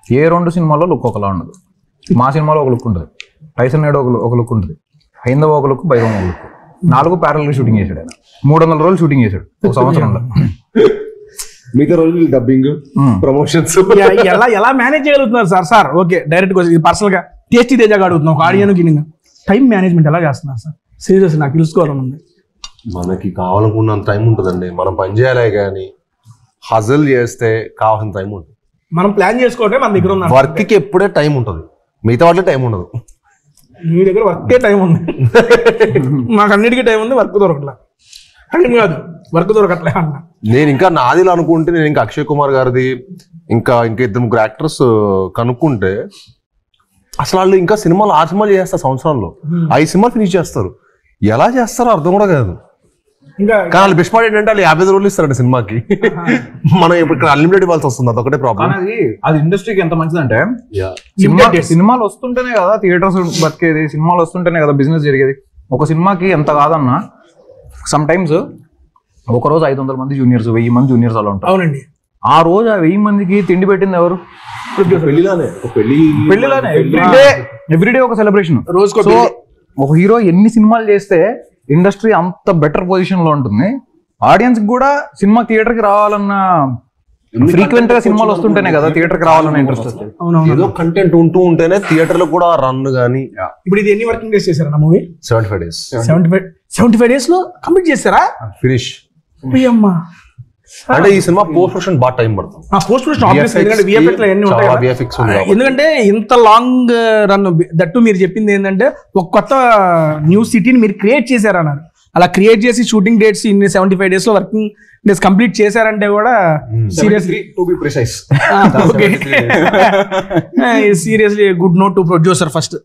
ఏ 2 సినిమాల్లో లుక్ ఒకలా ఉండదు. మా సినిమాలో ఒక లుక్ ఉంటుంది, టైసన్ నేడు ఒక లుక్ ఉంటుంది, హైందవ ఒక లుక్, బైరం ఒక లుక్. 4 ప్యారలల్ గా షూటింగ్ చేశాడు ఆయన. 300 రోజులు షూటింగ్ చేశాడు ఒక సంవత్సరంలో. మిగతా రోజులు డబ్బింగ్, ప్రమోషన్స్ ఎలా మేనేజ్ చేయగలుగుతున్నారు సార్? ఓకే డైరెక్ట్ పర్సనల్ గా టేస్టీ తేజగా అడుగుతున్నాం. ఒక ఆడియన్ కి టైం మేనేజ్మెంట్ ఎలా చేస్తున్నారు సార్? సీరియస్ నాకు తెలుసుకోవాలని ఉంది. మనకి కావాలనుకున్నంత టైం ఉంటుందండి. మనం పని చేయాలి కానీ హజల్ చేస్తే కావాల్సిన టైం ఉంటుంది. మనం ప్లాన్ చేసుకోవటం మన దగ్గర ఉన్న వర్క్ కి ఎప్పుడే టైం ఉంటుంది, మిగతా వాటిలో టైం ఉండదు. మీ దగ్గర వర్కే టైం ఉంది, మాకు అన్నిటికీ టైం ఉంది, వర్క్ దొరకట్లే. టైం కాదు వర్క్ దొరకట్లే అన్న. నేను ఇంకా నాదిలో అనుకుంటే నేను ఇంకా అక్షయ్ కుమార్ గారిది ఇంకా 2-3 యాక్టర్స్ కనుక్కుంటే అసలు వాళ్ళు ఇంకా సినిమాలు 6 సినిమాలు చేస్తారు సంవత్సరాల్లో, 5 సినిమాలు ఫినిష్ చేస్తారు. ఎలా చేస్తారో అర్థం కూడా కాదు. కానీ వాళ్ళు బెస్ట్ పార్ట్ ఏంటంటే వాళ్ళు 50 రోజులు ఇస్తారండి సినిమాకి. మనం ఇప్పుడు ఇక్కడ అన్లిమిటెడ్ ఇవ్వాల్సి వస్తుంది, అదొకటే ప్రాబ్లం. అది ఇండస్ట్రీకి ఎంత మంచిదంటే సినిమాలు వస్తుంటేనే కదా థియేటర్స్ బతికేది, సినిమాలు వస్తుంటేనే కదా బిజినెస్ జరిగేది. ఒక సినిమాకి ఎంత కాదన్నా సమ్ టైమ్స్ ఒక రోజు 500 మంది జూనియర్స్, 1000 మంది జూనియర్స్ అలా ఉంటారు. అవునండి. ఆ రోజు ఆ 1000 మందికి తిండి పెట్టింది ఎవరు? పెళ్లిలానే ఎవ్రీడే ఒక సెలబ్రేషన్. రోజుకో ఒక హీరో ఎన్ని సినిమాలు చేస్తే ఇండస్ట్రీ అంత బెటర్ పొజిషన్ లో ఉంటుంది. ఆడియన్స్ కూడా సినిమా థియేటర్ కి రావాలన్న ఫ్రీక్వెంట్ గా సినిమాలు వస్తుంటేనే కదా థియేటర్ కి రావాలన్న ఇంట్రెస్ట్ వస్తుంది. ఏదో కంటెంట్ ఉంటూ ఉంటేనే థియేటర్ లో కూడా రన్ గానీ. ఇప్పుడు ఇది ఎన్ని వర్కింగ్ డేస్ చేశారా మూవీ? 75 days. 75 days లో కంప్లీట్ చేస్తారా? ఫినిష్. అమ్మా అంటే ఈ సినిమా పోస్ట్ ప్రొడక్షన్ బాగా టైం పడుతుంది. పోస్ట్ ప్రొడక్షన్ ఎందుకంటే ఇంత లాంగ్ రన్ దట్టు మీరు చెప్పింది ఏంటంటే ఒక కొత్త న్యూ సిటీని మీరు క్రియేట్ చేశారన్నారు. అలా క్రియేట్ చేసి షూటింగ్ డేట్స్ ఇన్ని 75 days లో వర్కింగ్ డేస్ కంప్లీట్ చేశారంటే కూడా seriously seriously good note to producer. First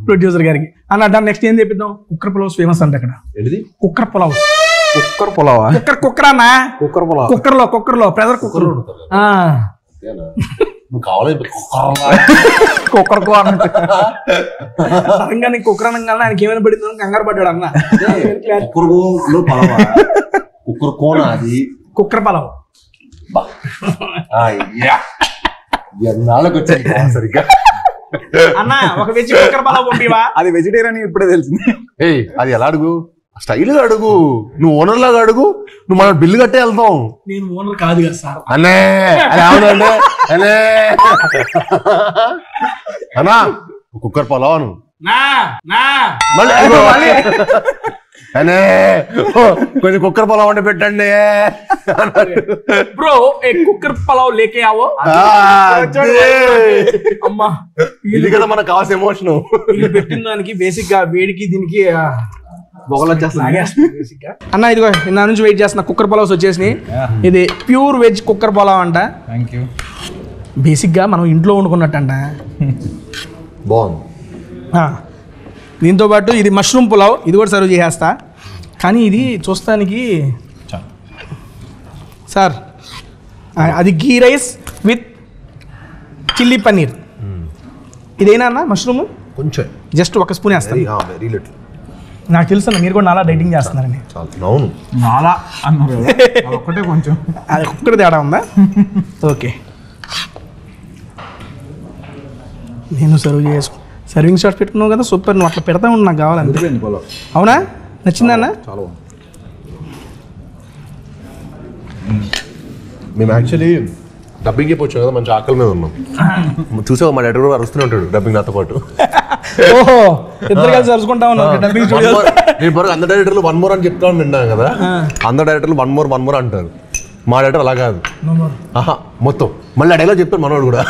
producer గారికి అన్న నెక్స్ట్ ఏం చెప్పిద్దాం? కుక్కర్ పులావ్స్ ఫేమస్ అంటే అక్కడ. కుక్కర్ పులావ్ కుక్కర్లో ప్రెజర్ కుక్కర్ సడన్గా నీకు కుక్కర్ అనగానే ఆయనకి ఏమైనా పడిందో కంగారు పడ్డాడు అన్న. కుక్కర్ పలావ్ అన్న ఒక వెజ్ కుక్కర్ పలావ్ పంపివా? అది వెజిటేరియన్ ఇప్పుడే తెలిసింది. అది ఎలా అడుగు? స్టైల్గా అడుగు, నువ్వు ఓనర్ లాగా అడుగు, నువ్వు మన బిల్లు కట్టే వెళ్తాం. నేను ఓనర్ కాదు కదా సార్. అనే అవునండి అనే అన్నా కుక్కర్ పలావను మళ్ళీ అనే కొంచెం కుక్కర్ పలావ్ వండి పెట్టండి. బ్రో కుక్కర్ పలావ్ లేకే ఆవో. అమ్మా ఇది కదా మనకు కావాల్సిన ఎమోషన్. వీళ్ళు పెట్టిన దానికి బేసిక్ గా వేడికి దీనికి అన్న ఇదిగో నా నుంచి వెయిట్ చేస్తున్నా. కుక్కర్ పలావ్స్ వచ్చేసినాయి. ఇది ప్యూర్ వెజ్ కుక్కర్ పలావ్ అంట. Thank you. బేసిక్ గా మనం ఇంట్లో వండుకున్నట్టంట. బాగుంది. దీంతో పాటు ఇది మష్రూమ్ పులావ్, ఇది కూడా సర్వ్ చేసేస్తా. కానీ ఇది చూస్తానికి సార్ అది గీ రైస్ విత్ చిల్లీ పన్నీర్. ఇదేనా అన్న మష్రూమ్? కొంచెం జస్ట్ ఒక స్పూన్ వేస్తాను. Very little. నాకు తెలుసు అన్న మీరు కూడా నాలా డైటింగ్ చేస్తున్నారని. అవును నాలా అన్నారు ఒక్కటే కొంచెం అది ఒక్కటి తేడా ఉందా? ఓకే నేను సర్వ్ చేసుకో. సర్వింగ్ షాట్ పెట్టుకున్నావు కదా, సూపర్. నువ్వు అట్లా పెడతా ఉండి నాకు కావాలంటే. అవునా? నచ్చిందా అన్న? చాలా మేము యాక్చువల్లీ డబ్బింగ్ చెప్పొచ్చు కదా, మంచి ఆకలి మీద ఉన్నాం. చూసావు మా డాడీ కూడా అరుస్తూనే ఉంటాడు డబ్బింగ్ నాతో పాటు. ఓహో ఇద్దరు కలిసి అరుచుకుంటా ఉన్నావు డబ్బింగ్ స్టూడియో. నేను బరకు అందరు డైరెక్టర్లు 1 more అని చెప్తాను విన్నాను కదా. అందరు డైరెక్టర్లు 1 more అంటారు. మా డైరెక్టర్ అలా కాదు. ఆహా మొత్తం మళ్ళీ డైలాగ్ చెప్తాడు మనోడు కూడా.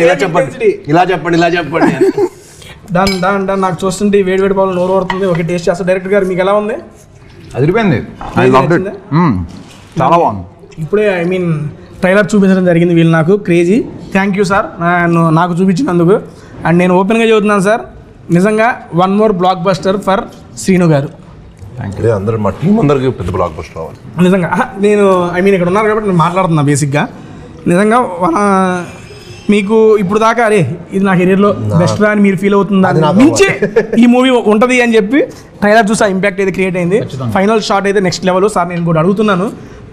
ఇలా చెప్పండి ఇలా చెప్పండి ఇలా చెప్పండి. దాని నాకు చూస్తుంటే వేడి వేడి పాలు నోరు పడుతుంది. ఓకే టేస్ట్ చేస్తా. డైరెక్టర్ గారు మీకు ఎలా ఉంది? అదిరిపోయింది. చాలా బాగుంది. ఇప్పుడే ఐ మీన్ ట్రైలర్ చూపించడం జరిగింది వీళ్ళు నాకు. క్రేజీ. థ్యాంక్ యూ సార్ నాకు చూపించినందుకు. అండ్ నేను ఓపెన్గా చెబుతున్నాను సార్, నిజంగా 1 more block buster for Srinu గారు. అందరూ మా టీం అందరికి పెద్ద బ్లాక్ బస్టర్ రావాలి నిజంగా. నేను ఐ మీన్ ఇక్కడ ఉన్నారు కాబట్టి నేను మాట్లాడుతున్నా. బేసిక్గా నిజంగా మీకు ఇప్పుడు దాకా అరే ఇది నా కెరీర్లో బెస్ట్ రా అని మీరు ఫీల్ అవుతుందా మించి ఈ మూవీ ఉంటుంది అని చెప్పి ట్రైలర్ చూసి ఆ ఇంపాక్ట్ అయితే క్రియేట్ అయింది. ఫైనల్ షాట్ అయితే నెక్స్ట్ లెవెల్. సార్ నేను కూడా అడుగుతున్నాను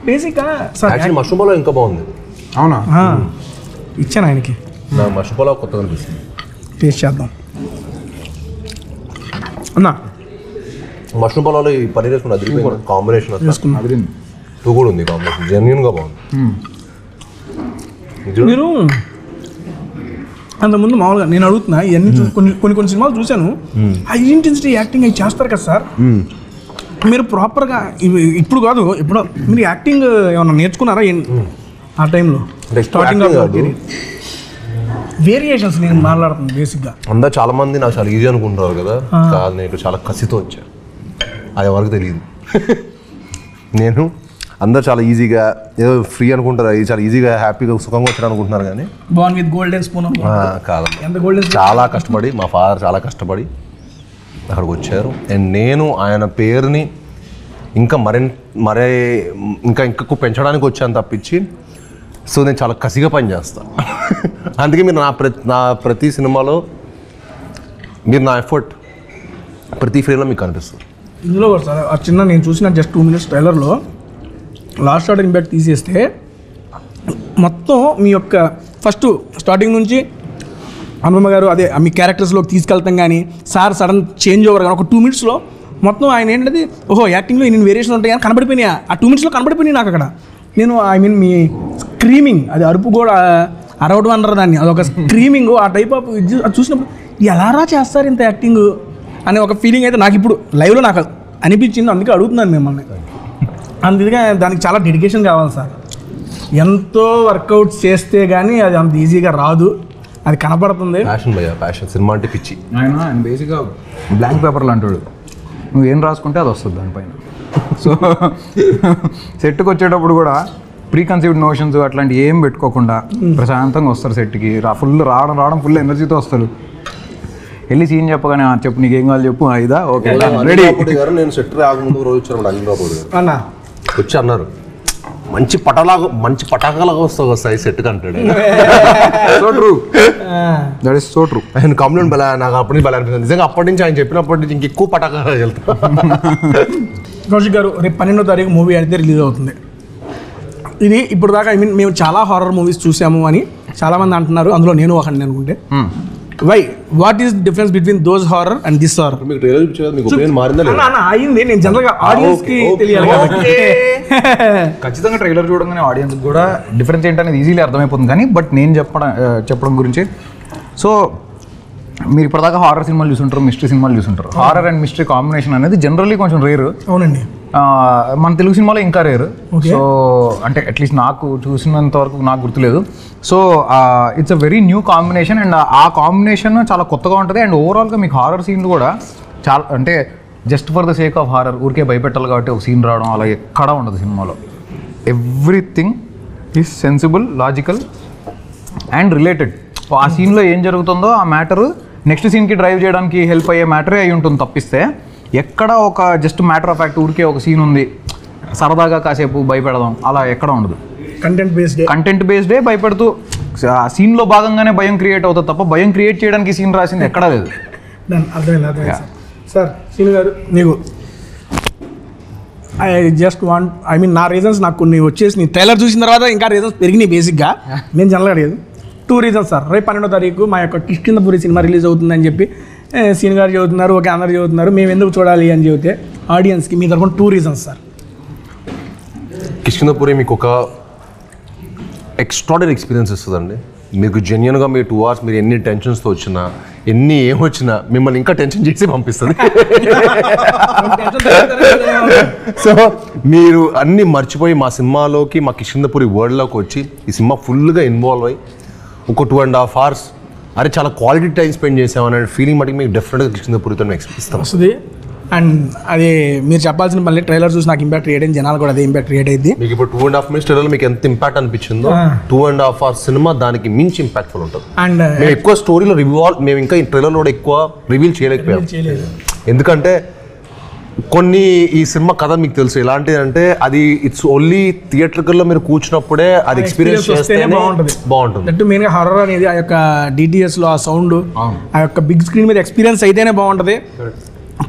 బేసిక్గా సార్ మష్రూమ్ పలావ్ ఇంకా బాగుంది. అవునా? ఇచ్చాను ఆయనకి. నాకు మష్రూమ్ పలావ్ కొత్తగా అనిపిస్తుంది. టేస్ట్ చేద్దాం అన్నా. మష్రూమ్ పలావ్లో ఈ పన్నీర్ వేసుకుని అదిరిపోయింది కాంబినేషన్. అదిరింది. టూ కూడా ఉంది కాంబినేషన్, జెన్యున్గా బాగుంది. మీరు అంతకుముందు మామూలుగా నేను అడుగుతున్నా ఇవన్నీ కొన్ని సినిమాలు చూశాను. హై ఇంటెన్సిటీ యాక్టింగ్ అవి చేస్తారు కదా సార్. మీరు ప్రాపర్గా ఇప్పుడు కాదు ఇప్పుడు మీరు యాక్టింగ్ ఏమన్నా నేర్చుకున్నారా ఆ టైంలో? స్టార్టింగ్ వేరియేషన్స్ నేను మాట్లాడుతున్నాను బేసిక్గా. అందరూ చాలా మంది నాకు చాలా ఈజీ అనుకుంటారు కదా, కాదు నేను చాలా కసితో వచ్చాను. అది ఎవరికి తెలియదు. నేను అందరూ చాలా ఈజీగా ఏదో ఫ్రీ అనుకుంటారు, అది చాలా ఈజీగా హ్యాపీగా సుఖంగా వచ్చాడు అనుకుంటున్నారు. కానీ బాన్ విత్ గోల్డెన్ స్పూన్ కాదు, ఎంత గోల్డెన్ చాలా కష్టపడి మా ఫాదర్ చాలా కష్టపడి అక్కడికి వచ్చారు. అండ్ నేను ఆయన పేరుని ఇంకా ఇంకా పెంచడానికి వచ్చాను తప్పించి. సో నేను చాలా కసిగా పని చేస్తాను. అందుకే మీరు నా ప్రతి సినిమాలో మీరు నా ఎఫర్ట్ ప్రతి ఫ్రేమ్లో మీకు కనిపిస్తుంది. ఇందులో సార్ ఆ చిన్న నేను చూసిన జస్ట్ 2 minutes ట్రైలర్లో లాస్ట్ షాట్ ఇంపాక్ట్ తీసేస్తే మొత్తం మీ యొక్క ఫస్ట్ స్టార్టింగ్ నుంచి అనుపమ గారు అదే మీ క్యారెక్టర్స్లోకి తీసుకెళ్తాం. కానీ సార్ సడన్ చేంజ్ ఓవర్ కానీ ఒక 2 minutesలో మొత్తం ఆయన ఏంటది ఓహో యాక్టింగ్లో నేను వేరియేషన్ ఉంటాయి కానీ కనబడిపోయినాయి. ఆ 2 minutesలో కనబడిపోయినాయి నాకు అక్కడ. నేను ఐ మీన్ మీ స్క్రీమింగ్ అది అరుపు కూడా అరవడం అంటారు దాన్ని, అదొక స్క్రీమింగ్ ఆ టైప్ ఆఫ్ అది చూసినప్పుడు ఎలారా చేస్తారు ఇంత యాక్టింగ్ అనే ఒక ఫీలింగ్ అయితే నాకు ఇప్పుడు లైవ్లో నాకు అనిపించింది. అందుకే అడుగుతున్నాను మిమ్మల్ని. అందుకే దానికి చాలా డెడికేషన్ కావాలి సార్. ఎంతో వర్కౌట్ చేస్తే కానీ అది అంత ఈజీగా రాదు, అది కనపడుతుంది. ప్యాషన్ సినిమా అంటే పిచ్చి. ఆయన బేసిక్గా బ్లాంక్ పేపర్లు అంటాడు, నువ్వు ఏం రాసుకుంటే అది వస్తుంది దానిపైన. సో సెట్కి వచ్చేటప్పుడు కూడా ప్రీ కన్సీవ్డ్ నోషన్స్ అట్లాంటి ఏం పెట్టుకోకుండా ప్రశాంతంగా వస్తారు సెట్కి. ఫుల్ రావడం ఫుల్ ఎనర్జీతో వస్తారు. వెళ్ళి సీన్ చెప్పగానే చెప్పు నీకేం కావాలి చెప్పు, అయిదా ఓకే రెడీ. నేను సెట్ రాకముందు రోజు వచ్చాను అనిల్ బాబు గారు అన్నా వచ్చి అన్నారు మంచి పటాకాలాగా వస్తాయి సెట్కి అంటాడు. So true, that is so true. ఆయన కాంప్లిమెంట్ బలా నాకు అప్పటి నుంచి బలా అనిపిస్తుంది. నిజంగా అప్పటి నుంచి ఆయన చెప్పినప్పటి నుంచి ఇంకెక్కువ పటాకాలు వెళ్తాం. కౌశిక్ గారు రేపు 12వ తారీఖు మూవీ అయితే రిలీజ్ అవుతుంది. ఇది ఇప్పుడు దాకా ఐ మీన్ మేము చాలా హారర్ మూవీస్ చూసాము అని చాలామంది అంటున్నారు, అందులో నేను ఒకటి అనుకుంటే. Why what is difference between those horror and this horror? మీకు ట్రైలర్ చూపించారు, మీకు ఒపీనియన్ మారిందా లేదా? అయింది. నేను జనరల్గా ఆడియన్స్ కి తెలియాలి కాబట్టి ఖచ్చితంగా ట్రైలర్ చూడగానే ఆడియన్స్ కూడా డిఫరెన్స్ ఏంటనేది ఈజీలీ అర్థమైపోతుంది. కానీ బట్ నేను చెప్పడం గురించి, సో మీరు ఇప్పటిదాకా హారర్ సినిమాలు చూసుంటారు, మిస్టరీ సినిమాలు చూసుంటారు. హారర్ అండ్ మిస్టరీ కాంబినేషన్ అనేది జనరల్లీ కొంచెం రేరు. అవునండి. మన తెలుగు సినిమాలో ఇంకా రేరు. సో అంటే అట్లీస్ట్ నాకు చూసినంత వరకు నాకు గుర్తులేదు. So it's a very new combination and ఆ కాంబినేషన్ చాలా కొత్తగా ఉంటుంది. అండ్ ఓవరాల్గా మీకు హారర్ సీన్లు కూడా చాలా, అంటే just for the sake of horror ఊరికే భయపెట్టాలి కాబట్టి ఒక సీన్ రావడం అలా ఎక్కడా ఉండదు సినిమాలో. Everything is sensible, logical and related. ఆ సీన్లో ఏం జరుగుతుందో ఆ మ్యాటరు నెక్స్ట్ సీన్కి డ్రైవ్ చేయడానికి హెల్ప్ అయ్యే మ్యాటరే అయి ఉంటుంది తప్పిస్తే ఎక్కడ ఒక జస్ట్ మ్యాటర్ ఆఫ్ ఫ్యాక్ట్ ఊరికే ఒక సీన్ ఉంది సరదాగా కాసేపు భయపెడదాం అలా ఎక్కడ ఉండదు. కంటెంట్ బేస్డే భయపెడుతూ ఆ సీన్లో భాగంగానే భయం క్రియేట్ అవుతుంది తప్ప భయం క్రియేట్ చేయడానికి సీన్ రాసింది ఎక్కడా లేదు. అర్థమైంది సార్. సీన్ గారు మీకు నా రీజన్స్ నాకు కొన్ని వచ్చేసి నేను ట్రైలర్ చూసిన తర్వాత ఇంకా రీజన్స్ పెరిగినాయి. బేసిక్గా నేను జనరల్గా అడిగేది 2 రీజన్స్ సార్. రేపు 12వ తారీఖు మా యొక్క కిష్కిందపురి సినిమా రిలీజ్ అవుతుందని చెప్పి సీన్ గారు చదువుతున్నారు, ఓకే అందరు చదువుతున్నారు, మేము ఎందుకు చూడాలి అని చెబితే ఆడియన్స్కి మీ తరఫున 2 రీజన్స్ సార్. కిష్కిందపురి మీకు ఒక ఎక్స్ట్రాడనరీ ఎక్స్పీరియన్స్ ఇస్తుందండి. మీకు జెన్యున్గా మీ 2 hours మీరు ఎన్ని టెన్షన్స్తో వచ్చినా ఏమొచ్చినా మిమ్మల్ని ఇంకా టెన్షన్ చేసి పంపిస్తుంది. సో మీరు అన్నీ మర్చిపోయి మా సినిమాలోకి, మా కిష్కిందపురి వరల్డ్లోకి వచ్చి ఈ సినిమా ఫుల్గా ఇన్వాల్వ్ అయ్యి ఒక 2.5 hours అరే చాలా క్వాలిటీ టైం స్పెండ్ చేసామనే ఫీలింగ్ మటుకు మీకు డెఫినెట్గా కిష్కిందపురితో ఎక్స్పీరియన్స్ వస్తుంది. అండ్ అది మీరు చెప్పాల్సిన మళ్ళీ ట్రైలర్ చూసి నాకు ఇంపాక్ట్ క్రియేట్ అయింది, జనాలు కూడా అదే ఇంపాక్ట్ క్రియేట్ అయింది. మీకు ఇప్పుడు 2.5 minutes ట్రైలర్ మీకు ఎంత ఇంపాక్ట్ అనిపించిందో 2.5 hours సినిమా దానికి మించి ఇంపాక్ట్ఫుల్ ఉంటుంది. అండ్ మేము ఎక్కువ స్టోరీలో మేము ఇంకా ఈ ట్రైలర్లో కూడా ఎక్కువ రివీల్ చేయలేకపోయాం. ఎందుకంటే కొన్ని ఈ సినిమా కథ మీకు తెలుసు ఎలాంటిది అంటే అది ఇట్స్ ఓన్లీ థియేటర్లో మీరు కూర్చున్నప్పుడే అది ఎక్స్పీరియన్స్ చేస్తేనే బాగుంటుంది. దట్ మెయిన్గా హారర్ అనేది ఆ యొక్క డిటిఎస్లో ఆ సౌండ్ ఆ యొక్క బిగ్ స్క్రీన్ మీద ఎక్స్పీరియన్స్ అయితేనే బాగుంటుంది.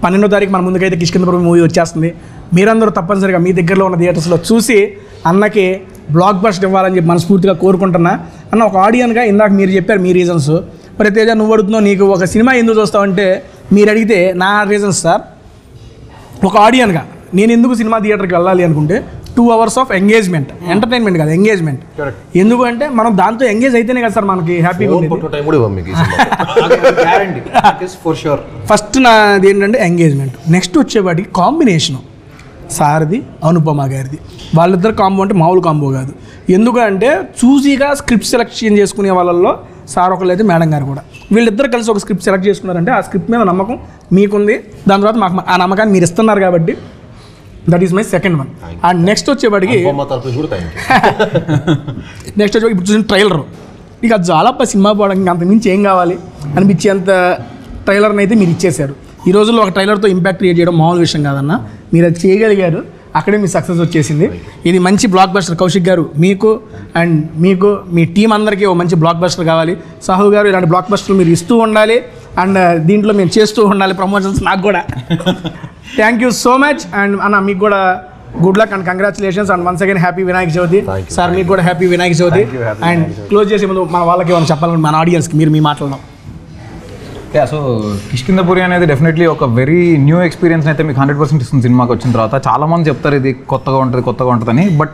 12వ తారీఖు మన ముందుకైతే కిష్కిందపురి మూవీ వచ్చేస్తుంది. మీరందరూ తప్పనిసరిగా మీ దగ్గరలో ఉన్న థియేటర్స్లో చూసి అన్నకి బ్లాక్ బస్టర్ ఇవ్వాలని చెప్పి మనస్ఫూర్తిగా కోరుకుంటున్నా. అన్న ఒక ఆడియన్గా ఇందాక మీరు చెప్పారు మీ రీజన్స్. మరి తేజ నువ్వు అడుగుతున్నావు నీకు ఒక సినిమా ఎందుకు చూస్తావంటే మీరు అడిగితే నా రీజన్స్ సార్. ఒక ఆడియన్గా నేను ఎందుకు సినిమా థియేటర్కి వెళ్ళాలి అనుకుంటే 2 hours ఆఫ్ ఎంగేజ్మెంట్, ఎంటర్టైన్మెంట్ కాదు ఎంగేజ్మెంట్. ఎందుకు అంటే మనం దాంతో ఎంగేజ్ అయితేనే కదా సార్ మనకి హ్యాపీగా ఫస్ట్ నాది ఏంటంటే ఎంగేజ్మెంట్. నెక్స్ట్ వచ్చేవాడికి కాంబినేషను సార్ది అనుపమ గారిది. వాళ్ళిద్దరు కాంబో అంటే మామూలు కాంబో కాదు. ఎందుకంటే చూసీగా స్క్రిప్ట్ సెలెక్షన్ చేసుకునే వాళ్ళల్లో సార్ ఒకళ్ళు అయితే మేడం గారు కూడా, వీళ్ళిద్దరు కలిసి ఒక స్క్రిప్ట్ సెలెక్ట్ చేసుకున్నారంటే ఆ స్క్రిప్ట్ మీద నమ్మకం మీకుంది, దాని తర్వాత మాకు ఆ నమ్మకాన్ని మీరు ఇస్తున్నారు కాబట్టి that is my second one. And next వచ్చేవాడికి ఇప్పుడు చూసిన ట్రైలర్ ఇక అది చాలా సినిమా పోవడానికి అంతకుమించి ఏం కావాలి అనిపించేంత ట్రైలర్ని అయితే మీరు ఇచ్చేశారు. ఈ రోజుల్లో ఒక ట్రైలర్తో ఇంపాక్ట్ క్రియేట్ చేయడం మామూలు విషయం కాదన్న, మీరు అది చేయగలిగారు, అక్కడే మీ సక్సెస్ వచ్చేసింది. ఇది మంచి బ్లాక్ బస్టర్. కౌశిక్ గారు మీకు అండ్ మీకు మీ టీం అందరికీ ఒక మంచి బ్లాక్ బస్టర్ కావాలి. సాహు గారు ఇలాంటి బ్లాక్ బస్టర్లు మీరు ఇస్తూ ఉండాలి అండ్ దీంట్లో మేము చేస్తూ ఉండాలి ప్రమోషన్స్ నాకు కూడా. Thank you so much. And అన్న మీకు కూడా good luck and congratulations and once again happy Vinayaka Chavithi sir. మీకు కూడా happy Vinayaka Chavithi. And close చేసే ముందు మన వాళ్ళకి ఏమైనా చెప్పాలని మన ఆడియన్స్కి మీరు మీ మాట్లాడడం. సో కిష్కిందపురి అనేది డెఫినెట్లీ ఒక వెరీ న్యూ ఎక్స్పీరియన్స్ అయితే మీకు 100% ఇస్తుంది సినిమాకి వచ్చిన తర్వాత. చాలామంది చెప్తారు ఇది కొత్తగా ఉంటుందని, బట్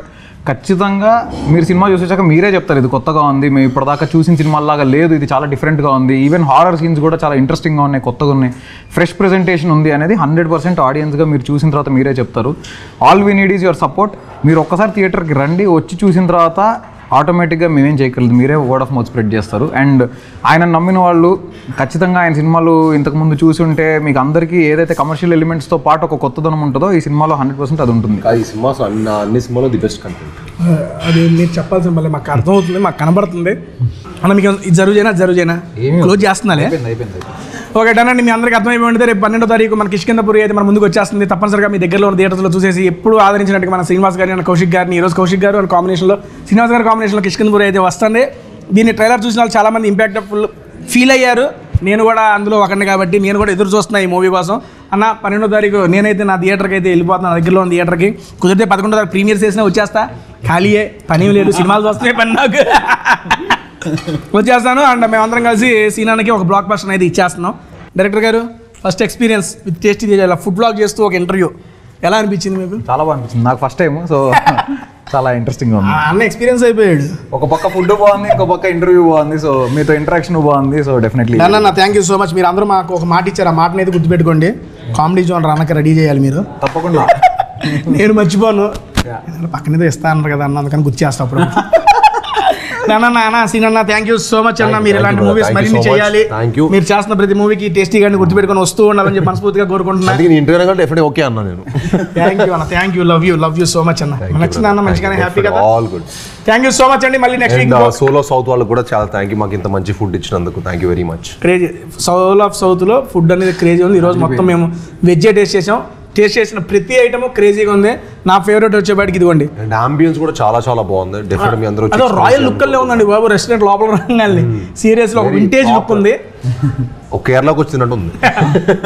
ఖచ్చితంగా మీరు సినిమా చూసేసాక మీరే చెప్తారు ఇది కొత్తగా ఉంది, మేము ఇప్పటిదాకా చూసిన సినిమాలాగా లేదు, ఇది చాలా డిఫరెంట్గా ఉంది, ఈవెన్ హారర్ సీన్స్ కూడా చాలా ఇంట్రెస్టింగ్గా ఉన్నాయి, కొత్తగా ఉన్నాయి, ఫ్రెష్ ప్రెజెంటేషన్ ఉంది అనేది 100% ఆడియన్స్గా మీరు చూసిన తర్వాత మీరే చెప్తారు. All we need is your support. మీరు ఒక్కసారి థియేటర్కి రండి, వచ్చి చూసిన తర్వాత ఆటోమేటిక్గా మేమేం చేయగలదు, మీరే వర్డ్ ఆఫ్ మౌత్ స్ప్రెడ్ చేస్తారు. అండ్ ఆయన నమ్మిన వాళ్ళు ఖచ్చితంగా ఆయన సినిమాలు ఇంతకుముందు చూసి ఉంటే మీకు అందరికీ ఏదైతే కమర్షియల్ ఎలిమెంట్స్తో పాటు ఒక కొత్తదనం ఉంటుందో ఈ సినిమాలో 100% అది ఉంటుంది. ఈ సినిమా అన్ని సినిమాలో ది బెస్ట్ కంటెంట్. అది మీరు చెప్పాల్సిన మళ్ళీ మాకు అర్థమవుతుంది, మాకు కనబడుతుంది. అన్న మీకు ఇది జరుగుజేనా క్లోజ్ చేస్తున్నాలే. ఓకే డన్ అండి. మీ అందరికీ అర్థమైపోయింది. రేపు 12వ తారీఖు మన కిష్కిందపురి అయితే మన ముందుకు వచ్చేస్తుంది. తప్పనిసరిగా మీ దగ్గరలో ఉన్న థియేటర్స్లో చూసేసి ఎప్పుడు ఆదరించినట్టుగా మన శ్రీనివాస్ గారిని అండ్ కౌశిక్ గారిని, ఈరోజు కౌశిక్ గారు అండ్ కాంబినేషన్లో శ్రీనివాస్ గారి కాంబినేషన్లో కిష్కిందపురి అయితే వస్తుంది. దీన్ని ట్రైలర్ చూసిన వాళ్ళు చాలామంది ఇంపాక్ట్ఫుల్ ఫీల్ అయ్యారు. నేను కూడా అందులో ఒకరిని కాబట్టి నేను కూడా ఎదురు చూస్తున్నా ఈ మూవీ కోసం. అన్న 12వ తారీఖు నేనైతే నా థియేటర్కి అయితే వెళ్ళిపోతున్నాను, నా దగ్గరలో ఉన్న థియేటర్కి. కుదిరితే 11వ తారీఖు ప్రీమియర్ చేసినా వచ్చేస్తా. ఖాళీయే, పని లేదు, సినిమాలు వస్తున్నాయి పని నాకు. వచ్చేస్తాను. అండ్ మేమందరం కలిసి సీనానికి ఒక బ్లాక్ బస్టర్ అయితే ఇచ్చేస్తున్నాం. డైరెక్టర్ గారు ఫస్ట్ ఎక్స్పీరియన్స్ విత్ టేస్టీ ఇలా ఫుడ్ బ్లాగ్ చేస్తూ ఒక ఇంటర్వ్యూ ఎలా అనిపించింది మీకు? చాలా బాగా అనిపించింది నాకు ఫస్ట్ టైం, సో చాలా ఇంట్రెస్టింగ్గా ఉంది. అన్న ఎక్స్పీరియన్స్ అయిపోయాడు. ఒక పక్క ఫుడ్ బాగుంది, ఇంకో పక్క ఇంటర్వ్యూ బాగుంది, సో మీతో ఇంటరాక్షన్ బాగుంది. సో డెఫినెట్లీ అన్న థ్యాంక్ యూ సో మచ్. మీరు అందరూ మాకు ఒక మాట ఇచ్చారు, ఆ మాటని అయితే గుర్తుపెట్టుకోండి. కామెడీ జోన్ అన్నకి రెడీ చేయాలి మీరు, తప్పకుండా. నేను మర్చిపోను. పక్కనేదో ఇస్తా అన్నారు కదా అన్న, అందుకని గుర్తు చేస్తా అప్పుడు. నాన్న సీనన్న థ్యాంక్ యూ సో మచ్ అన్న. మీరు ఇలాంటి మూవీస్ మరిన్ని చేయాలి. మీరు చేస్తున్న ప్రతి మూవీకి టేస్టీ గాని గుర్తుపెట్టుకొని వస్తూ ఉండాలని చెప్పి మనస్ఫూర్తిగా కోరుకుంటున్నాను. ఇంటర్వ్యూ డెఫినెట్ ఓకే అన్న నేను. థ్యాంక్ యూ అన్న, thank you, love you so much అన్న. నచ్చింది అన్న, మంచిగానే హ్యాపీ కదా? All good. Thank you so much అండి. మళ్ళీ నెక్స్ట్ వీక్ సోలో సౌత్ వాళ్ళకి కూడా చాలా థ్యాంక్ యూ, మాకు ఇంత మంచి ఫుడ్ ఇచ్చినందుకు thank you very much. Crazy soul of సౌత్లో ఫుడ్ అనేది క్రేజీ ఉంది. ఈరోజు మొత్తం మేము వెజ్జే టేస్ట్ చేసాం. టేస్ట్ చేసిన ప్రతి ఐటమ్ క్రేజీగా ఉంది. నా ఫేవరెట్ వచ్చేపాటికి ఇదిగోండి. అండ్ అంబియన్స్ కూడా చాలా చాలా బాగుంది. డెఫినెట్ మీ అందరూ అదో రాయల్ లుక్ అల్లే ఉందండి బాబు. రెస్టారెంట్ లోపల రంగాల్ని సీరియస్లో ఒక వింటేజ్ లుక్ ఉంది. ఒక కేరళకు వచ్చినట్టు ఉంది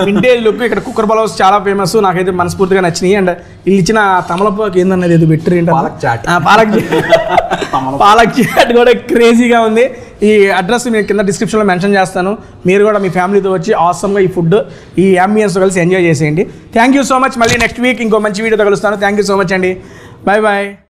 వింటేజ్ లుక్. ఇక్కడ కుక్కర్ పలావ్స్ చాలా ఫేమస్, నాకైతే మనస్ఫూర్తిగా నచ్చినాయి. అండ్ వీళ్ళు ఇచ్చిన తమలపాకు ఏందన్నది ఏదో బెటర్ ఏంటి, పాలక్ చాట్ కూడా క్రేజీగా ఉంది. ఈ అడ్రస్ నేను కింద డిస్క్రిప్షన్లో మెన్షన్ చేస్తాను. మీరు కూడా మీ ఫ్యామిలీతో వచ్చి ఆసమ్గా ఈ ఫుడ్ ఈ అంబియన్స్తో కలిసి ఎంజాయ్ చేసేయండి. Thank you so much. మళ్ళీ నెక్స్ట్ వీక్ ఇంకో మంచి వీడియోతో కలుస్తాను. థ్యాంక్ యూ సో మచ్ అండి. Bye bye.